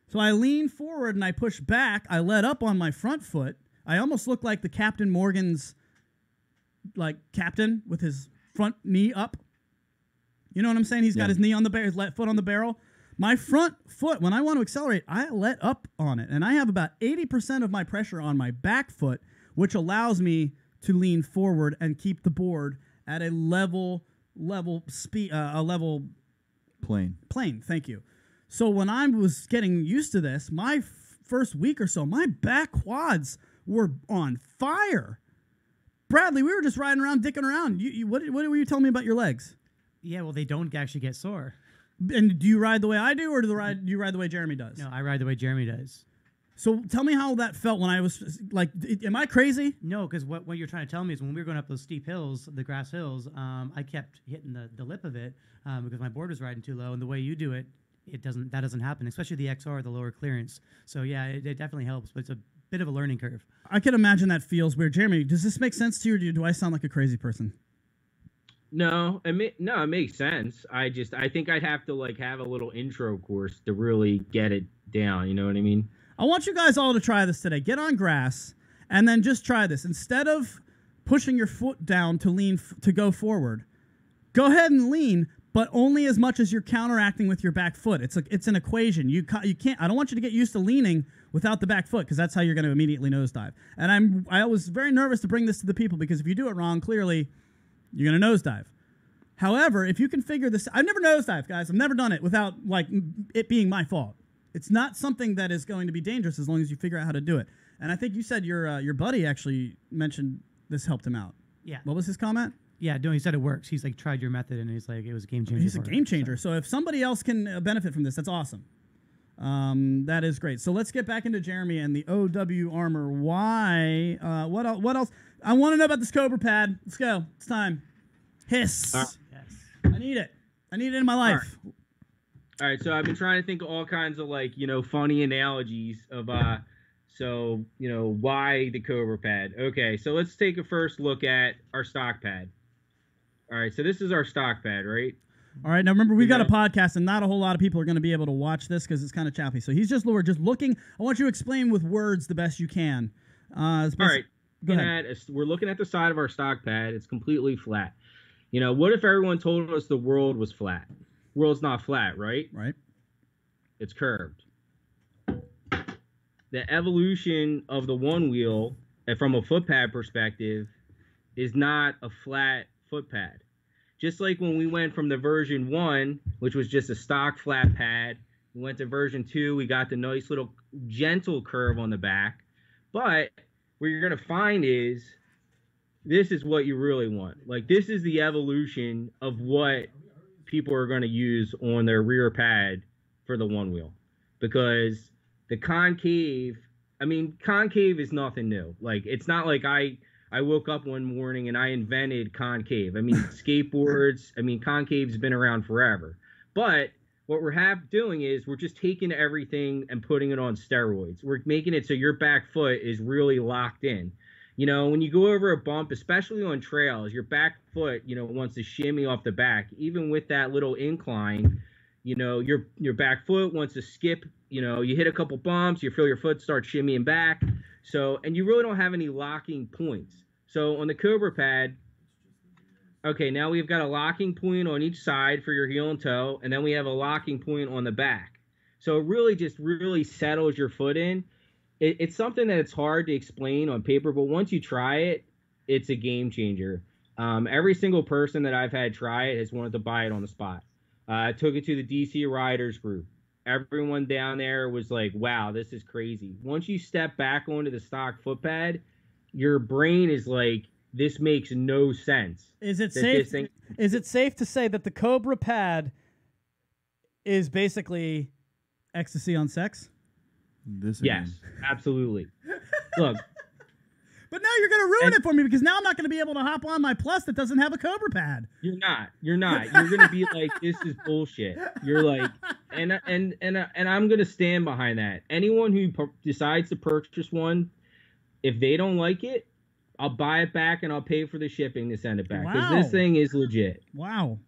So I lean forward and I push back. I let up on my front foot. I almost look like the Captain Morgan's, like, captain with his front knee up. You know what I'm saying? He's got his knee on the his left foot on the barrel. My front foot, when I want to accelerate, I let up on it. And I have about 80% of my pressure on my back foot, which allows me to lean forward and keep the board at a level speed, plane. Thank you. So when I was getting used to this, my first week or so, my back quads were on fire. Bradley, we were just riding around, dicking around. What were you telling me about your legs? Yeah, well, they don't actually get sore. And do you ride the way I do, or do you ride the way Jeremy does? No, I ride the way Jeremy does. So tell me how that felt when I was like, am I crazy? No, because what you're trying to tell me is when we were going up those steep hills, the grass hills, I kept hitting the lip of it because my board was riding too low. And the way you do it, that doesn't happen, especially the XR, the lower clearance. So yeah, it definitely helps, but it's a bit of a learning curve. I can imagine that feels weird. Jeremy, does this make sense to you, or do I sound like a crazy person? No, it makes sense. I think I'd have to like have a little intro course to really get it down. You know what I mean? I want you guys all to try this today. Get on grass and then just try this. Instead of pushing your foot down to go forward, go ahead and lean, but only as much as you're counteracting with your back foot. It's an equation. You can't. I don't want you to get used to leaning without the back foot because that's how you're going to immediately nosedive. And I was very nervous to bring this to the people because if you do it wrong, clearly you're going to nosedive. However, if you can figure this, I've never nosedived, guys. I've never done it without like it being my fault. It's not something that is going to be dangerous as long as you figure out how to do it. And I think you said your buddy actually mentioned this helped him out. Yeah. What was his comment? Yeah, no, he said it works. He's like tried your method, and he's like it was a game changer. He's a for game him, changer. So if somebody else can benefit from this, that's awesome. That is great. So let's get back into Jeremy and the OW armor. Why? What else? I want to know about this Cobra pad. Let's go. It's time. Hiss. Yes. I need it. I need it in my life. All right. So I've been trying to think of all kinds of like, funny analogies of, why the Cobra pad. Okay. So let's take a first look at our stock pad. All right. So this is our stock pad, right? All right, now remember, we've got a podcast, and not a whole lot of people are going to be able to watch this because it's kind of choppy. So we're just looking. I want you to explain with words the best you can. All right. Go ahead. We're looking at the side of our stock pad. It's completely flat. What if everyone told us the world was flat? World's not flat, right? Right. It's curved. The evolution of the Onewheel, from a foot pad perspective, is not a flat foot pad. Just like when we went from the version 1, which was just a stock flat pad, we went to version 2, we got the nice little gentle curve on the back. But what you're going to find is this is what you really want. Like, this is the evolution of what people are going to use on their rear pad for the Onewheel. Because the concave is nothing new. Like, it's not like I woke up one morning and I invented concave. Skateboards, concave's been around forever. But what we're doing is we're just taking everything and putting it on steroids. We're making it so your back foot is really locked in. When you go over a bump, especially on trails, your back foot, wants to shimmy off the back. Even with that little incline, your back foot wants to skip. You hit a couple bumps, you feel your foot start shimmying back. And you really don't have any locking points. So on the Cobra pad, okay, now we've got a locking point on each side for your heel and toe, and then we have a locking point on the back. So it really settles your foot in. It's something that it's hard to explain on paper, but once you try it, it's a game changer. Every single person that I've had try it has wanted to buy it on the spot. I took it to the DC Riders group. Everyone down there was like, wow, this is crazy. Once you step back onto the stock foot pad, your brain is like, this makes no sense. Is it safe? Is it safe to say that the Cobra pad is basically ecstasy on sex? Yes, absolutely. Look. But now you're going to ruin it for me because now I'm not going to be able to hop on my Plus that doesn't have a Cobra pad. You're not. You're going to be like, this is bullshit. You're like, and I'm going to stand behind that. Anyone who decides to purchase one, if they don't like it, I'll buy it back and I'll pay for the shipping to send it back. Because this thing is legit. Wow.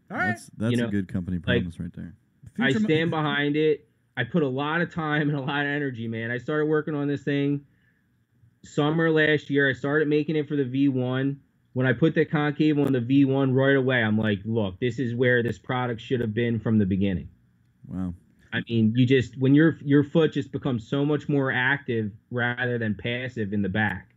All right. That's a good company promise right there. I stand behind it. I put a lot of time and a lot of energy, man. I started working on this thing summer last year. I started making it for the V1. When I put the concave on the V1 right away, I'm like, look, this is where this product should have been from the beginning. Wow. When your foot just becomes so much more active rather than passive in the back.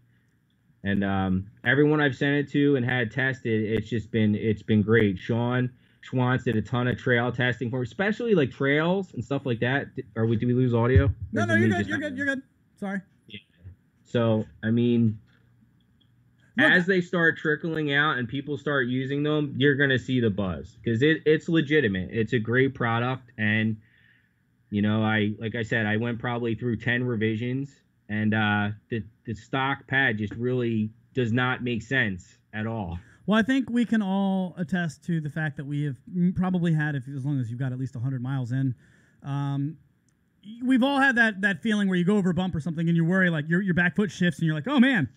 And everyone I've sent it to and had tested, it's been great. Sean Schwantz did a ton of trail testing for, especially like trails and stuff like that. Did we lose audio? No, you're good. You're good. Sorry. Yeah. So as they start trickling out and people start using them, you're gonna see the buzz because it's legitimate. It's a great product, and like I said, I went probably through 10 revisions. And the stock pad just really does not make sense at all. Well, I think we can all attest to the fact that we have probably had, as long as you've got at least 100 miles in, we've all had that feeling where you go over a bump or something and you worry, like your back foot shifts and you're like, oh man,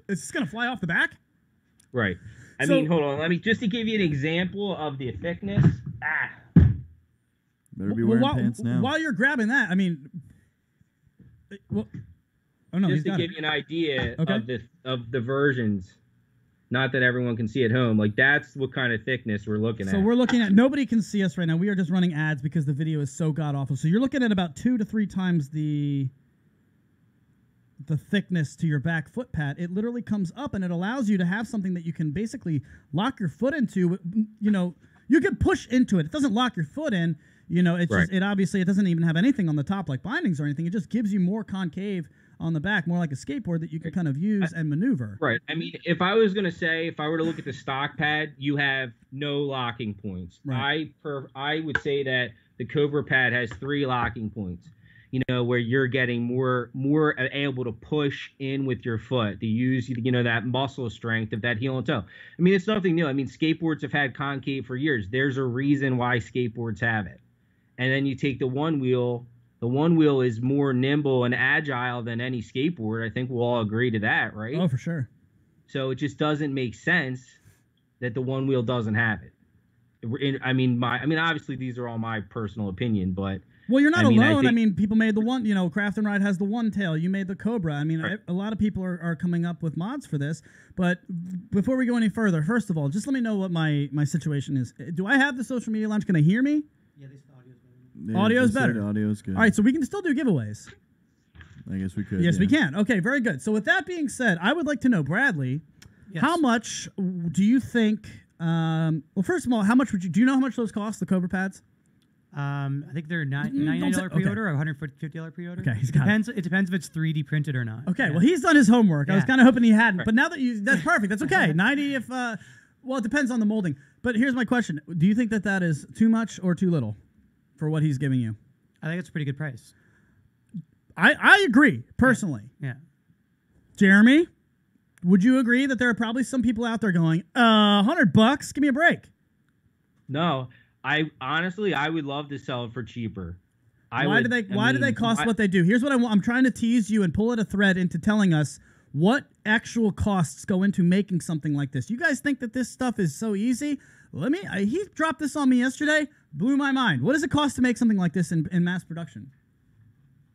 is this going to fly off the back? Right. Hold on. Just to give you an example of the thickness. Better be wearing pants now. While you're grabbing that, just to give you an idea of the versions, not that everyone can see at home, like that's what kind of thickness we're looking at. So we're looking at, nobody can see us right now. We are just running ads because the video is so god awful. So you're looking at about 2 to 3 times the thickness to your back foot pad. It literally comes up and it allows you to have something that you can basically lock your foot into. You can push into it. It doesn't lock your foot in. It's right. It obviously, it doesn't even have anything on the top like bindings or anything. It just gives you more concave on the back, more like a skateboard that you can kind of use and maneuver. Right. I mean, if I were to look at the stock pad, you have no locking points. Right. I would say that the Cobra pad has 3 locking points. You know, where you're getting more able to push in with your foot, to use, you know, that muscle strength of that heel and toe. I mean, it's nothing new. I mean, skateboards have had concave for years. There's a reason why skateboards have it. And then you take the Onewheel. The Onewheel is more nimble and agile than any skateboard. I think we'll all agree to that, right? Oh, for sure. So it just doesn't make sense that the Onewheel doesn't have it. I mean, obviously these are all my personal opinion, but. Well, you're not alone. I mean, people made the one, you know, Craft and Ride has the One Tail. You made the Cobra. I mean, a lot of people are coming up with mods for this. But before we go any further, first of all, just let me know what my situation is. Do I have the social media launch? Can they hear me? Yeah, they said audio's better. Yeah, Audio's they said better. Audio's good. All right, so we can still do giveaways. I guess we could. Yes, yeah. we can. Okay, very good. So with that being said, I would like to know, Bradley, how much do you think? Well, first of all, how much do you know how much those cost, the Cobra pads? I think they're $99 pre-order or $150 pre-order. Okay, he's got it. It depends if it's 3D printed or not. Okay, well, he's done his homework. I was kind of hoping he hadn't, Right. but now that that's perfect. That's okay. 90 if, well, it depends on the molding. But here's my question. Do you think that is too much or too little for what he's giving you? I think it's a pretty good price. I agree, personally. Yeah. Jeremy, would you agree that there are probably some people out there going, $100? Give me a break. No. I honestly would love to sell it for cheaper. Why do they cost what they do? Here's what I want. I'm trying to tease you and pull at a thread into telling us what actual costs go into making something like this. You guys think that this stuff is so easy? He dropped this on me yesterday, blew my mind. What does it cost to make something like this in mass production?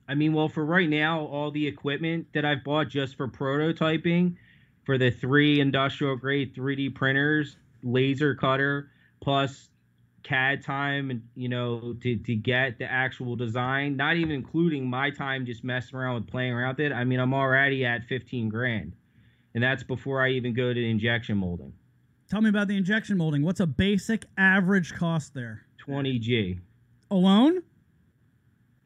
I mean, well, for right now, all the equipment that I've bought just for prototyping, for the 3 industrial grade 3D printers, laser cutter, plus CAD time, and you know, to get the actual design, not even including my time just messing around with playing around with it. I mean, I'm already at 15 grand, and that's before I even go to the injection molding. Tell me about the injection molding. What's a basic average cost there? 20G alone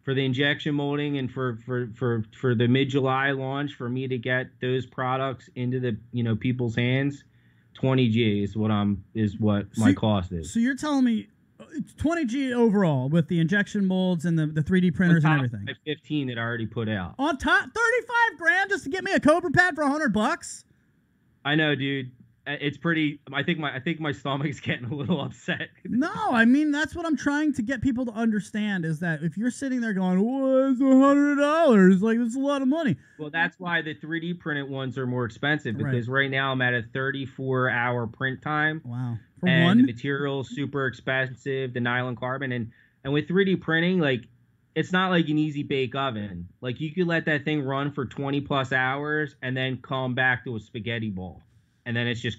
for the injection molding, and for the mid-July launch, for me to get those products into the, you know, people's hands. 20G is what my cost is. So you're telling me it's 20G overall with the injection molds and the 3D printers and everything. 15 that I already put out. On top, 35 grand just to get me a Cobra pad for $100? I know, dude. It's pretty. I think my stomach's getting a little upset. No, I mean, that's what I'm trying to get people to understand, is that if you're sitting there going, "What is $100? Like, that's a lot of money." Well, that's why the 3D printed ones are more expensive, because right now I'm at a 34-hour print time. Wow. The material's super expensive, the nylon carbon, and with 3D printing, like, it's not like an easy bake oven. Like, you could let that thing run for 20 plus hours and then come back to a spaghetti ball. And then it's just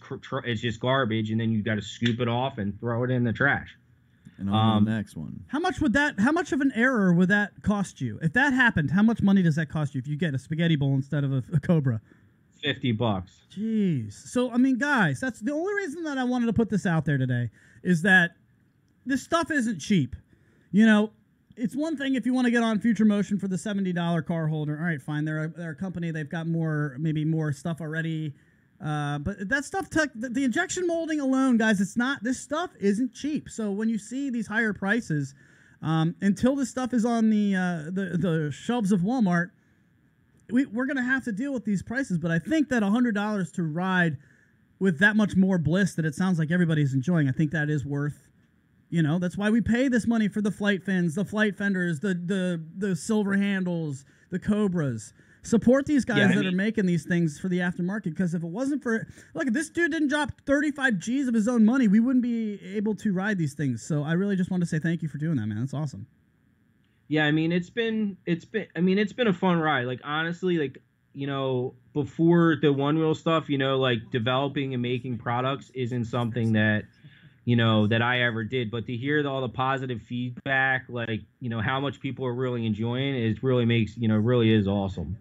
garbage, and then you got to scoop it off and throw it in the trash. And on the next one. How much of an error would that cost you? If that happened, how much money does that cost you if you get a spaghetti bowl instead of a Cobra? $50. Jeez. So, I mean, guys, that's the only reason that I wanted to put this out there today, is that this stuff isn't cheap. You know, it's one thing if you want to get on Future Motion for the $70 car holder. All right, fine. They're a company. They've got maybe more stuff already. But that stuff, the injection molding alone, guys, this stuff isn't cheap. So when you see these higher prices, until this stuff is on the shelves of Walmart, we're going to have to deal with these prices. But I think that $100 to ride with that much more bliss that it sounds like everybody's enjoying, I think that is worth, you know, that's why we pay this money for the flight fins, the flight fenders, the silver handles, the Cobras. Support these guys that are making these things for the aftermarket, because if it wasn't for, look, if this dude didn't drop 35 G's of his own money, we wouldn't be able to ride these things. So I really just want to say thank you for doing that, man. That's awesome. Yeah, I mean, it's been a fun ride. Like, honestly, like, you know, before the Onewheel stuff, you know, like, developing and making products isn't something that, you know, that I ever did. But to hear all the positive feedback, like, you know, how much people are really enjoying it, really is awesome.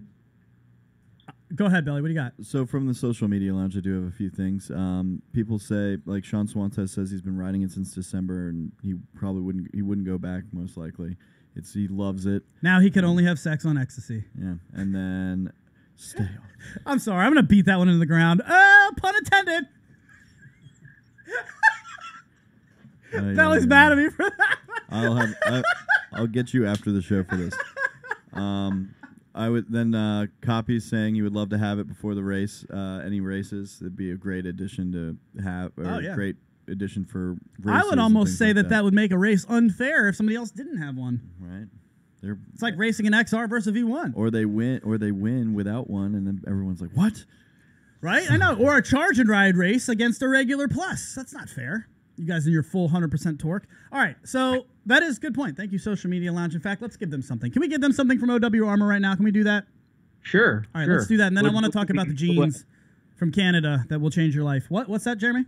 Go ahead, Billy. What do you got? So from the social media lounge, I do have a few things. People say, like Sean Swantes says, he's been riding it since December, and he probably wouldn't go back, most likely. He loves it. Now he could only have sex on Ecstasy. Yeah, and then stay on. I'm sorry. I'm going to beat that one into the ground. Pun intended. Belly's mad at me for that. I'll get you after the show for this. I would then copy saying you would love to have it before the race. Any races, it'd be a great addition to have, or great addition for races. I would almost say that would make a race unfair if somebody else didn't have one. Right. It's like racing an XR versus V1. Or they win without one, and then everyone's like, what? Right? I know. Or a charge and ride race against a regular plus. That's not fair. You guys in your full 100% torque. All right. So that is a good point. Thank you, Social Media Lounge. In fact, let's give them something. Can we give them something from OW Armor right now? Can we do that? Sure. All right, let's do that. And then I want to talk about the jeans from Canada that will change your life. What's that, Jeremy?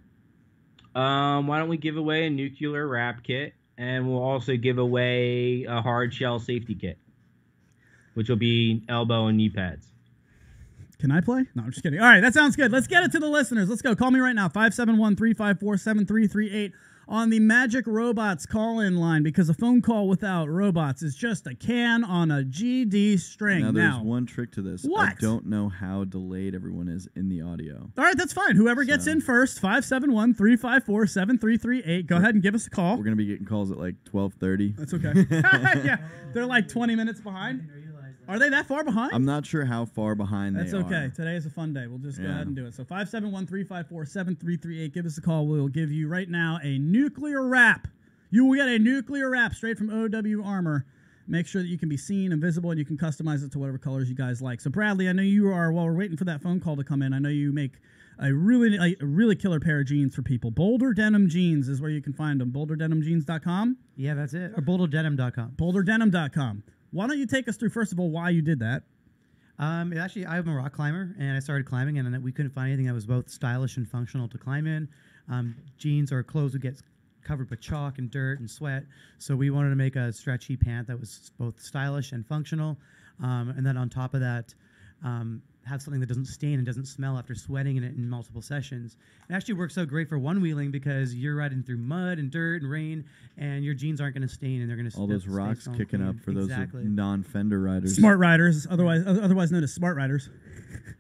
Why don't we give away a nuclear wrap kit, and we'll also give away a hard shell safety kit, which will be elbow and knee pads. Can I play? No, I'm just kidding. All right, that sounds good. Let's get it to the listeners. Let's go. Call me right now, 571-354-7338 on the Magic Robots call-in line, because a phone call without robots is just a can on a GD string. Now, there's one trick to this. What? I don't know how delayed everyone is in the audio. All right, that's fine. Whoever gets in first, 571-354-7338. Go ahead and give us a call. We're going to be getting calls at like 12:30. That's okay. Yeah, they're like 20 minutes behind. Are they that far behind? I'm not sure how far behind That's they are. That's okay. Today is a fun day. We'll just go ahead and do it. So 571-354-7338. Give us a call. We'll give you right now a nuclear wrap. You will get a nuclear wrap straight from OW Armor. Make sure that you can be seen and visible, and you can customize it to whatever colors you guys like. So Bradley, I know you are, while we're waiting for that phone call to come in, I know you make a really killer pair of jeans for people. Boulder Denim Jeans is where you can find them. BoulderDenimJeans.com? Yeah, that's it. Or BoulderDenim.com. BoulderDenim.com. Why don't you take us through, first of all, why you did that? Actually, I'm a rock climber, and I started climbing, and we couldn't find anything that was both stylish and functional to climb in. Jeans or clothes would get covered with chalk and dirt and sweat, so we wanted to make a stretchy pant that was both stylish and functional, and then on top of that, have something that doesn't stain and doesn't smell after sweating in it in multiple sessions. It actually works so great for one-wheeling because you're riding through mud and dirt and rain, and your jeans aren't going to stain, and they're going to all those rocks kicking up for those non-fender riders. Smart riders, otherwise known as smart riders.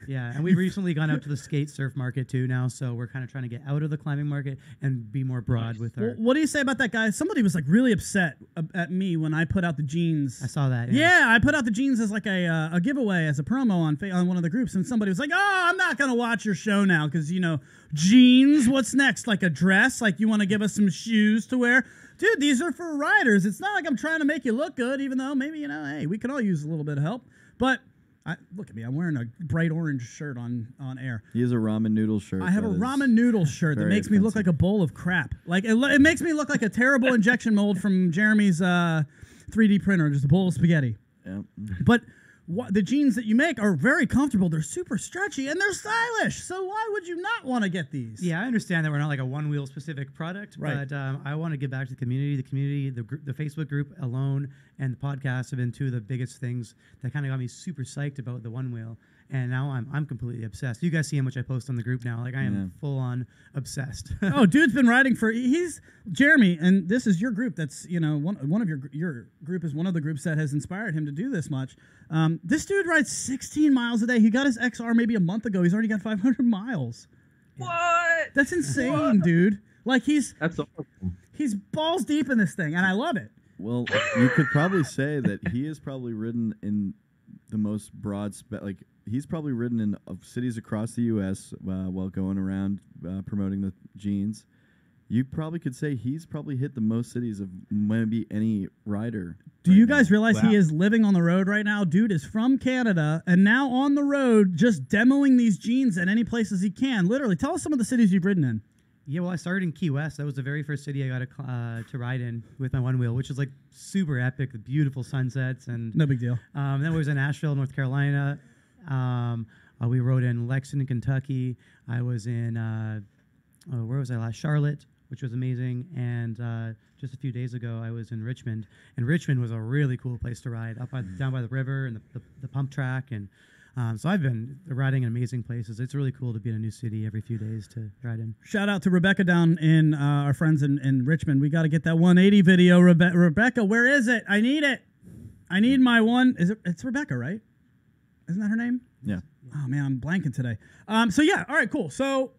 Yeah, and we've recently gone out to the skate surf market too now, so we're kind of trying to get out of the climbing market and be more broad with our... What do you say about that, guy? Somebody was like really upset at me when I put out the jeans. I saw that. Yeah, I put out the jeans as like a giveaway, as a promo on one of the groups, and somebody was like, "Oh, I'm not gonna watch your show now because jeans. What's next? Like a dress? Like you want to give us some shoes to wear?" Dude, these are for riders. It's not like I'm trying to make you look good, even though maybe hey, we could all use a little bit of help, but. Look at me. I'm wearing a bright orange shirt on air. He has a ramen noodle shirt. I have a ramen noodle shirt that makes me look like a bowl of crap. Like it makes me look like a terrible injection mold from Jeremy's 3D printer, just a bowl of spaghetti. Yep. But the jeans that you make are very comfortable. They're super stretchy and they're stylish. So why would you not want to get these? Yeah, I understand that we're not like a one-wheel specific product, right. But I want to give back to the community. The community, the Facebook group alone, and the podcast have been two of the biggest things that kind of got me super psyched about the one wheel. And now I'm completely obsessed. You guys see how much I post on the group now. Like I am full on obsessed. Oh, dude's been riding he's Jeremy, and this is your group. That's one of your group is one of the groups that has inspired him to do this much. This dude rides 16 miles a day. He got his XR maybe a month ago. He's already got 500 miles. What? That's insane, dude. Like that's awesome. He's balls deep in this thing, and I love it. Well, you could probably say that he has probably ridden in the most broad he's probably ridden in cities across the U.S. While going around promoting the jeans. You probably could say he's probably hit the most cities of maybe any rider. Do you guys realize he is living on the road right now? Dude is from Canada and now on the road just demoing these jeans at any places he can. Literally, tell us some of the cities you've ridden in. Yeah, well, I started in Key West. That was the very first city I got to ride in with my one wheel, which is like super epic, the beautiful sunsets. And no big deal. Then we was in Asheville, North Carolina. We rode in Lexington, Kentucky. I was in, where was I last? Charlotte, which was amazing. And just a few days ago, I was in Richmond. And Richmond was a really cool place to ride, down by the river and the pump track. And so I've been riding in amazing places. It's really cool to be in a new city every few days to ride in. Shout out to Rebecca down in our friends in Richmond. We got to get that 180 video. Rebecca, where is it? I need it. I need my one. It's Rebecca, right? Isn't that her name? Yeah. Oh man, I'm blanking today. So yeah, all right, cool. So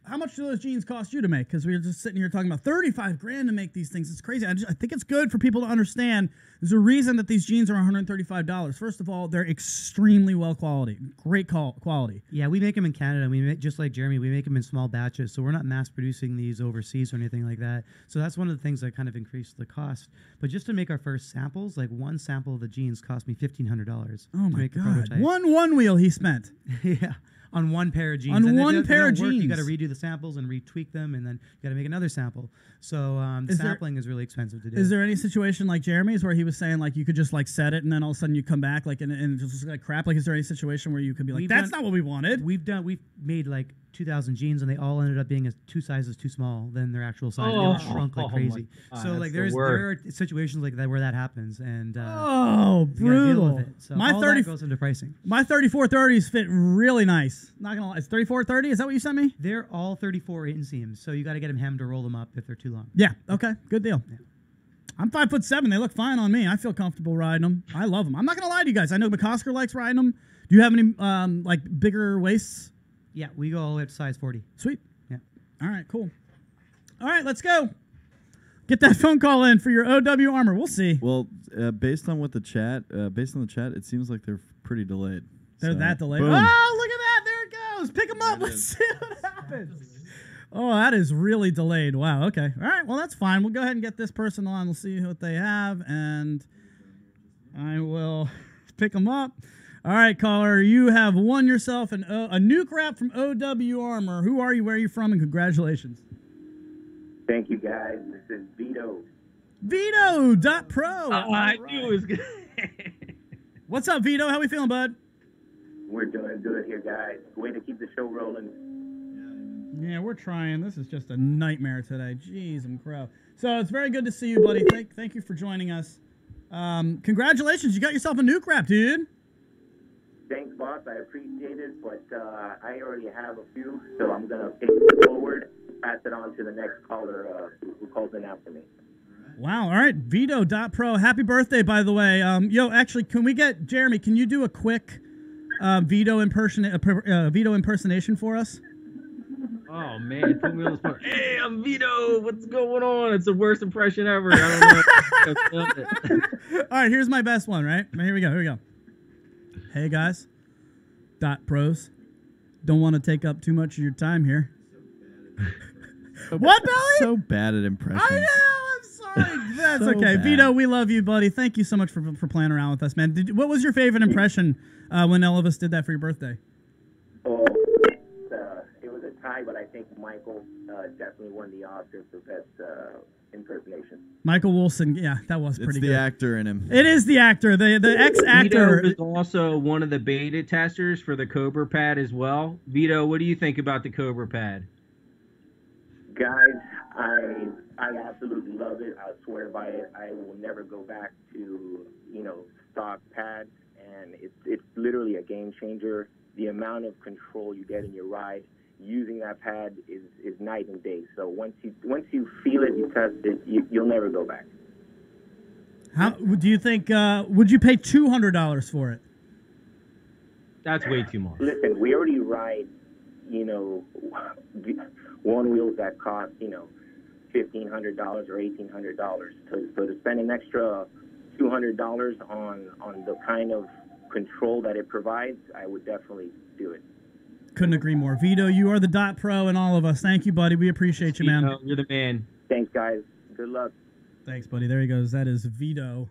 how much do those jeans cost you to make? Because we were just sitting here talking about $35,000 to make these things. It's crazy. I think it's good for people to understand. There's a reason that these jeans are $135. First of all, they're extremely well quality, great quality. Yeah, we make them in Canada. We make, just like Jeremy, we make them in small batches, so we're not mass producing these overseas or anything like that. So that's one of the things that kind of increased the cost. But just to make our first samples, like one sample of the jeans cost me $1,500. Oh my make god! The prototype. One wheel he spent. Yeah. On one pair of jeans. On and one if pair they of don't work, jeans. You got to redo the samples and retweak them, and then you got to make another sample. So the sampling is really expensive to do. Is there any situation like Jeremy's where he was saying like you could just like set it and then all of a sudden you come back like and it just looks like crap? Like is there any situation where you could be like that's not what we wanted? We've made like 2,000 jeans and they all ended up being 2 sizes too small than their actual size. They all shrunk like crazy. So like there are situations like that where that happens, and brutal. Deal with it. So My all 30 that goes into pricing. My 3430s fit really nice. Not gonna lie, it's 3430. Is that what you sent me? They're all 34 inseams, so you got to get them hemmed to roll them up if they're too long. Yeah. Okay. Good deal. Yeah. I'm 5'7". They look fine on me. I feel comfortable riding them. I love them. I'm not gonna lie to you guys. I know McCosker likes riding them. Do you have any like bigger waists? Yeah, we go all the way up to size 40. Sweet. Yeah. All right. Cool. All right. Let's go. Get that phone call in for your OW armor. We'll see. Well, based on the chat, it seems like they're pretty delayed. They're that delayed. Boom. Oh, look at that! There it goes. Pick them up. Let's see what happens. Oh, that is really delayed. Wow. Okay. All right. Well, that's fine. We'll go ahead and get this person on. We'll see what they have, and I will pick them up. All right, caller. You have won yourself a nuke wrap from OW Armor. Who are you? Where are you from? And congratulations. Thank you, guys. This is Vito. Vito.pro. I knew it was good. What's up, Vito? How we feeling, bud? We're doing good here, guys. Way to keep the show rolling. Yeah, we're trying. This is just a nightmare today. Jeez and crow. So it's very good to see you, buddy. Thank you for joining us. Congratulations. You got yourself a nuke wrap, dude. Thanks, boss. I appreciate it, but I already have a few, so I'm going to take it forward, pass it on to the next caller who calls in after me. Wow. All right. Vito.pro. Happy birthday, by the way. Actually, can we get Jeremy? Can you do a quick Vito impersonation for us? Oh man, put me on the spot. Hey, I'm Vito. What's going on? It's the worst impression ever. I don't know. All right. Here's my best one. Right. Here we go. Hey guys. Pros. Don't want to take up too much of your time here. What, Belly? So bad at impressions. I know. Sorry. That's So okay. bad. Vito, we love you, buddy. Thank you so much for playing around with us, man. What was your favorite impression when Elvis did that for your birthday? Oh, it was a tie, but I think Michael definitely won the Oscar for best impersonation. Michael Wilson. Yeah, that was pretty good. It's the actor in him. It is the actor. The ex-actor. Vito is also one of the beta testers for the Cobra Pad as well. Vito, what do you think about the Cobra Pad? Guys, I absolutely love it. I swear by it. I will never go back to, stock pads, and it's literally a game changer. The amount of control you get in your ride using that pad is night and day. So once you feel it, you test it, you'll never go back. How do you think? Would you pay $200 for it? That's way too much. Listen, we already ride, Onewheels that cost, $1,500 or $1,800. So to spend an extra $200 on the kind of control that it provides, I would definitely do it. Couldn't agree more. Vito, you are the .pro and all of us. Thank you, buddy. We appreciate you, man. You're the man. Thanks, guys. Good luck. Thanks, buddy. There he goes. That is Vito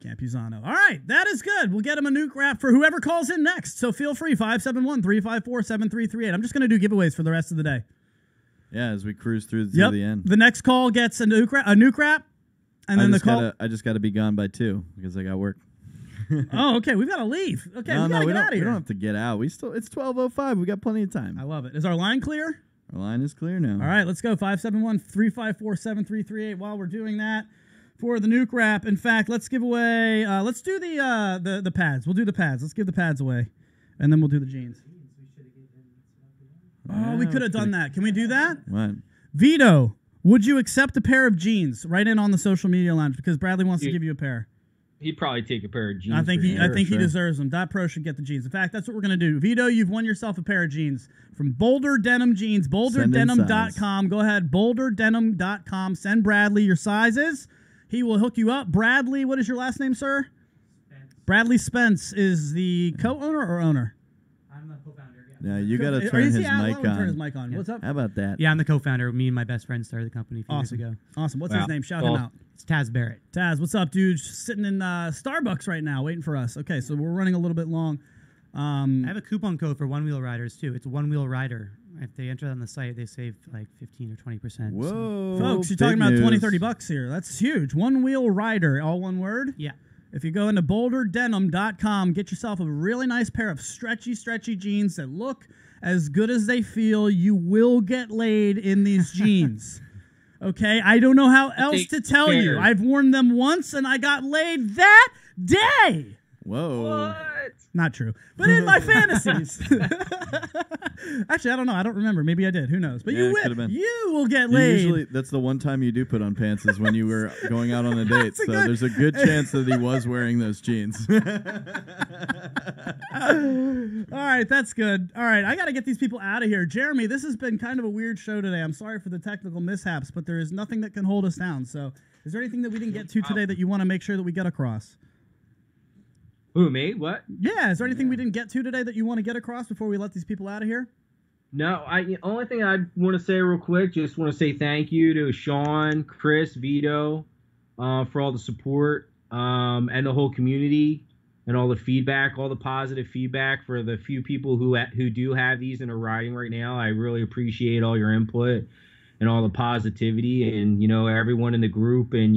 Campuzano. All right, that is good. We'll get him a nuke wrap for whoever calls in next. So feel free, 571-354-7338. I'm just going to do giveaways for the rest of the day. Yeah, as we cruise through the end. The next call gets a nuke wrap, and then I just got to be gone by 2 because I got work. Oh, okay. We've got to leave. Okay, we got to get out of here. We don't have to get out. It's 12:05. We got plenty of time. I love it. Is our line clear? Our line is clear now. All right, let's go. 571-354-7338. While we're doing that for the nuke wrap, in fact, let's give away. Let's do the pads. We'll do the pads. Let's give the pads away, and then we'll do the jeans. Oh, we could have done that. Can we do that? What? Vito, would you accept a pair of jeans? Write in on the social media lounge because Bradley wants to give you a pair. He'd probably take a pair of jeans. I think for he sure. he deserves them. Dot Pro should get the jeans. In fact, that's what we're gonna do. Vito, you've won yourself a pair of jeans from Boulder Denim Jeans. BoulderDenim.com. Go ahead, BoulderDenim.com. Send Bradley your sizes. He will hook you up. Bradley, what is your last name, sir? Spence. Bradley Spence is the co-owner or owner? I'm the co-founder. Yeah, you got to turn his mic on. Turn his mic on. Yeah. What's up? How about that? Yeah, I'm the co-founder. Me and my best friend started the company a few years ago. Awesome. What's his name? Shout him out. It's Taz Barrett. Taz, what's up, dude? Sitting in Starbucks right now, waiting for us. Okay, so we're running a little bit long. I have a coupon code for Onewheel riders too. It's Onewheel Rider. If they enter on the site, they save like 15 or 20%. Whoa, folks, you're talking about 20, 30 bucks here. That's huge. Onewheel Rider, all one word. Yeah. If you go into BoulderDenim.com, get yourself a really nice pair of stretchy jeans that look as good as they feel. You will get laid in these jeans. Okay, I don't know how else to tell you. I've worn them once and I got laid that day. Whoa. What? Not true. But in my fantasies. Actually, I don't know. I don't remember. Maybe I did. Who knows? But Yeah, you will get laid. Usually, that's the one time you do put on pants is when you were going out on a date. So there's a good chance that he was wearing those jeans. All right, that's good. All right, I got to get these people out of here. Jeremy, this has been kind of a weird show today. I'm sorry for the technical mishaps, but there is nothing that can hold us down. So is there anything that we didn't get to today that you want to make sure that we get across? Who, me? What? Yeah, is there anything we didn't get to today that you want to get across before we let these people out of here? No, only thing I want to say real quick, just want to say thank you to Sean, Chris, Vito, for all the support, and the whole community and all the feedback, all the positive feedback for the few people who do have these and are riding right now. I really appreciate all your input and all the positivity and, everyone in the group. And,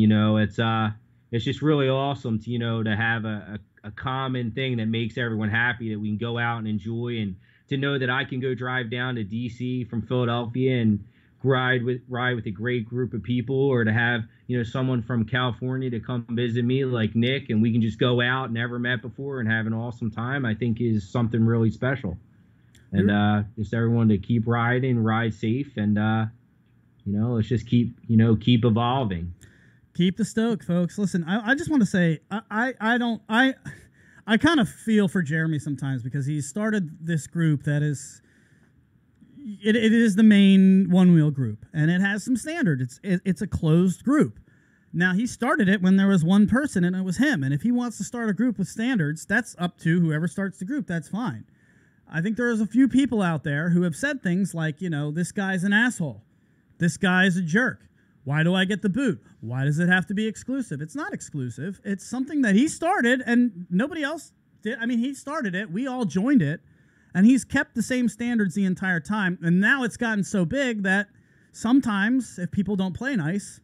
it's just really awesome to, to have a common thing that makes everyone happy, that we can go out and enjoy, and to know that I can go drive down to DC from Philadelphia and ride with a great group of people, or to have, someone from California to come visit me like Nick, and we can just go out, never met before, and have an awesome time, I think is something really special. And just everyone to keep riding, ride safe, and let's just keep evolving. Keep the stoke, folks. Listen, I just want to say I kind of feel for Jeremy sometimes, because he started this group that is it is the main Onewheel group, and it has some standards. It's a closed group. Now, he started it when there was one person, and it was him. And if he wants to start a group with standards, that's up to whoever starts the group. That's fine. I think there's a few people out there who have said things like, this guy's an asshole. This guy's a jerk. Why do I get the boot? Why does it have to be exclusive? It's not exclusive. It's something that he started and nobody else did. I mean, he started it. We all joined it. And he's kept the same standards the entire time. And now it's gotten so big that sometimes, if people don't play nice,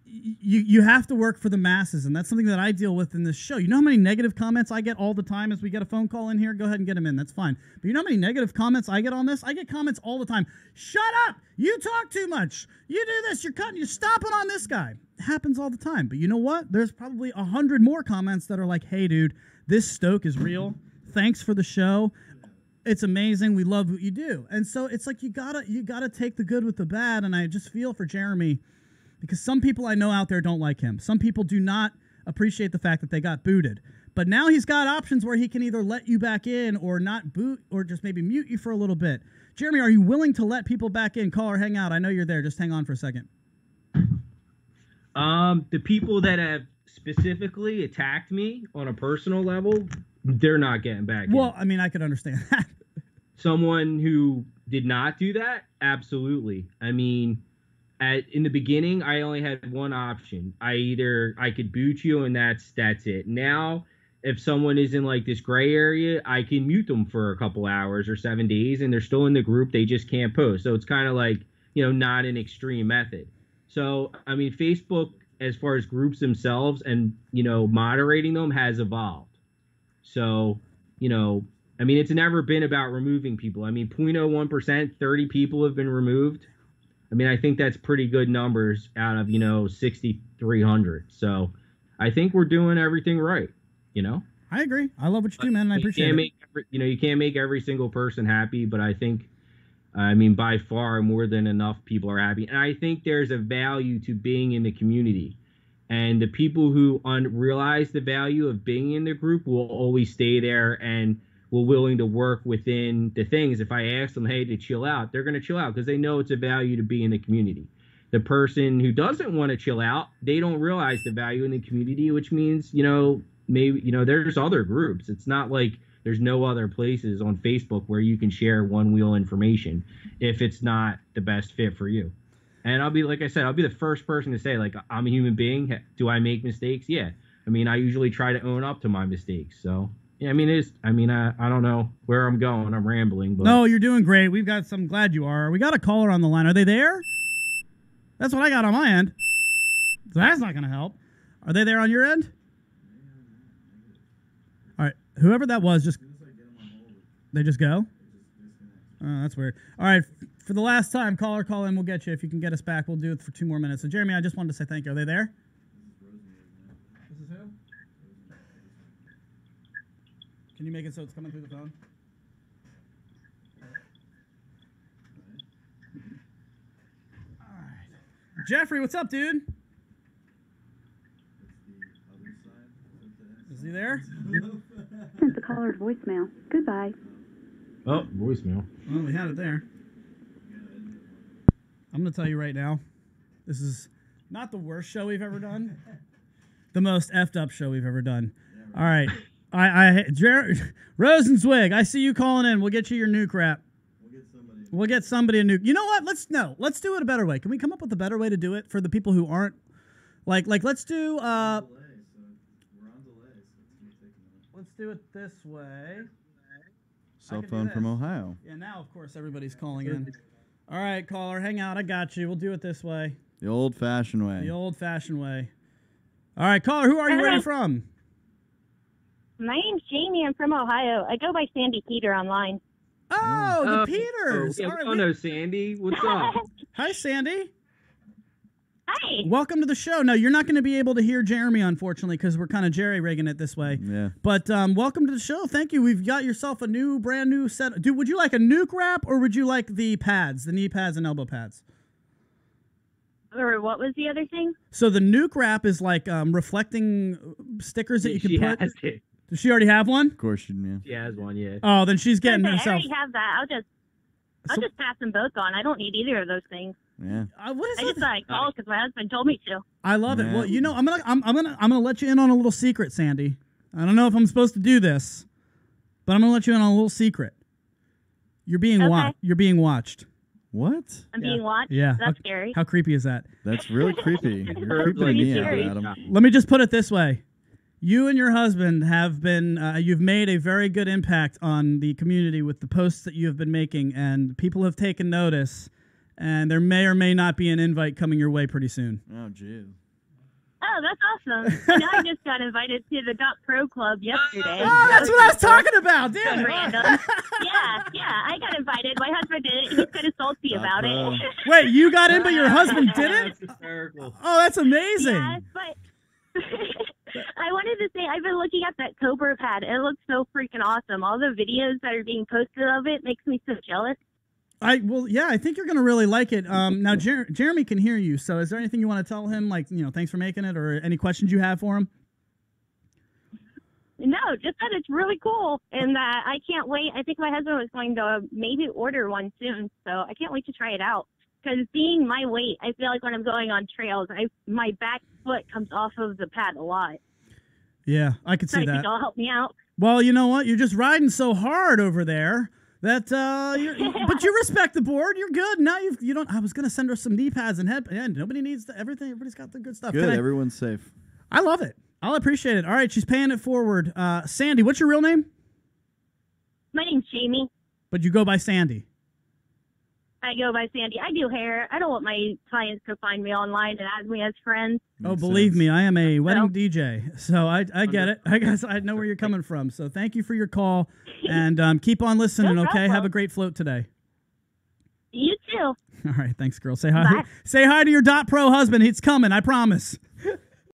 you have to work for the masses. And that's something that I deal with in this show. You know how many negative comments I get all the time as we get a phone call in here? Go ahead and get them in. That's fine. But you know how many negative comments I get on this? I get comments all the time. Shut up! You talk too much. You do this. You're stopping on this guy. It happens all the time. But you know what? There's probably 100 more comments that are like, hey, dude, this stoke is real. Thanks for the show. It's amazing. We love what you do. And so it's like you gotta take the good with the bad. And I just feel for Jeremy, because some people I know out there don't like him. Some people do not appreciate the fact that they got booted. But now he's got options where he can either let you back in or not boot, or just maybe mute you for a little bit. Jeremy, are you willing to let people back in? Call or hang out. I know you're there. Just hang on for a second. The people that have specifically attacked me on a personal level, they're not getting back in. Well, I mean, I could understand that. Someone who did not do that, absolutely. I mean, in the beginning, I only had one option. I could boot you, and that's it. Now, if someone is in like this gray area, I can mute them for a couple hours or 7 days, and they're still in the group. They just can't post. So it's kind of like, not an extreme method. So, I mean, Facebook, as far as groups themselves and, moderating them, has evolved. So, I mean, it's never been about removing people. I mean, 0.01%, 30 people have been removed. I mean, I think that's pretty good numbers out of, 6,300. So I think we're doing everything right, I agree. I love what you do, man, and I appreciate it. You can't make every single person happy, but I think, by far more than enough people are happy. And I think there's a value to being in the community. And the people who realize the value of being in the group will always stay there and will willing to work within the things. If I ask them, hey, to chill out, they're going to chill out because they know it's a value to be in the community. The person who doesn't want to chill out, they don't realize the value in the community, which means, maybe, there's other groups. It's not like there's no other places on Facebook where you can share Onewheel information if it's not the best fit for you. And I'll be the first person to say, like, I'm a human being. Do I make mistakes? Yeah. I mean, I usually try to own up to my mistakes. So, yeah, I don't know where I'm going. I'm rambling. But no, you're doing great. We've got some, glad you are. We got a caller on the line. Are they there? That's what I got on my end. So that's not going to help. Are they there on your end? All right. Whoever that was, they just go? Oh, that's weird. All right. For the last time, caller, call in. We'll get you. If you can get us back, we'll do it for 2 more minutes. So, Jeremy, I just wanted to say thank you. Are they there? This is who? Can you make it so it's coming through the phone? All right. Jeffrey, what's up, dude? Is he there? Sent the caller's voicemail. Goodbye. Oh, voicemail. Well, we had it there. I'm going to tell you right now, this is not the worst show we've ever done. The most effed up show we've ever done. All right. Rosenzweig, I see you calling in. We'll get you your nuke wrap. We'll get somebody a nuke. You know what? Let's do it a better way. Can we come up with a better way to do it for the people who aren't like let's do let's do it this way. Cell phone from Ohio. Yeah, now of course everybody's calling in. All right, caller, hang out. I got you. We'll do it this way. The old-fashioned way. The old-fashioned way. All right, caller, who are you? Where are you from? My name's Jamie. I'm from Ohio. I go by Sandy Peter online. Oh, the Peters. Yeah, All right, I know Sandy. What's up? Hi, Sandy. Hi. Welcome to the show. No, you're not going to be able to hear Jeremy, unfortunately, because we're kind of jerry-rigging it this way. Yeah. But welcome to the show. Thank you. We've got yourself a brand new set. Dude, would you like a nuke wrap or would you like the pads, the knee pads and elbow pads? Or what was the other thing? So the nuke wrap is like reflecting stickers that you can put. Has it. Does she already have one? Of course she did. She has one, yeah. Oh, then she's getting I herself. already have that. I'll just pass them both on. I don't need either of those things. Yeah. What is I just thought I'd call because my husband told me to. I love it. Yeah. Well, you know, I'm gonna let you in on a little secret, Sandy. I don't know if I'm supposed to do this, but I'm gonna let you in on a little secret. You're being watched. You're being watched. What? I'm being watched? Yeah. That's scary. How creepy is that? That's really creepy. You're creeping me out, Adam. Let me just put it this way. You and your husband have been, you've made a very good impact on the community with the posts that you have been making, and people have taken notice, and there may or may not be an invite coming your way pretty soon. Oh, geez. Oh, that's awesome. You know, I just got invited to the .pro club yesterday. Oh, that's what I was talking about. Damn it. Random. Yeah, I got invited. My husband did it. He was kind of salty about it. Wait, you got in, but your husband didn't? That's hysterical. Oh, that's amazing. Yeah, but I wanted to say I've been looking at that Cobra pad. It looks so freaking awesome. All the videos that are being posted of it makes me so jealous. I think you're going to really like it. Now, Jeremy can hear you, so is there anything you want to tell him, like, thanks for making it, or any questions you have for him? No, just that it's really cool, and I can't wait. I think my husband was going to maybe order one soon, so I can't wait to try it out. Because being my weight, I feel like when I'm going on trails, my back foot comes off of the pad a lot. Yeah, I could see I that. think it'll help me out. Well, you know what? You're just riding so hard over there that but you respect the board. You're good. Now you don't. I was gonna send her some knee pads and head. Yeah, nobody needs everything. Everybody's got the good stuff. Good. Everyone's safe. I love it. I'll appreciate it. All right, she's paying it forward. Sandy, what's your real name? My name's Jamie. But you go by Sandy. I go by Sandy. I do hair. I don't want my clients to find me online and add me as friends. Oh, believe me, I am a wedding DJ, so I get it. I guess I know where you're coming from. So thank you for your call, and keep on listening, No okay? problem. Have a great float today. You too. All right, thanks, girl. Say hi. Bye. Say hi to your .pro husband. It's coming, I promise.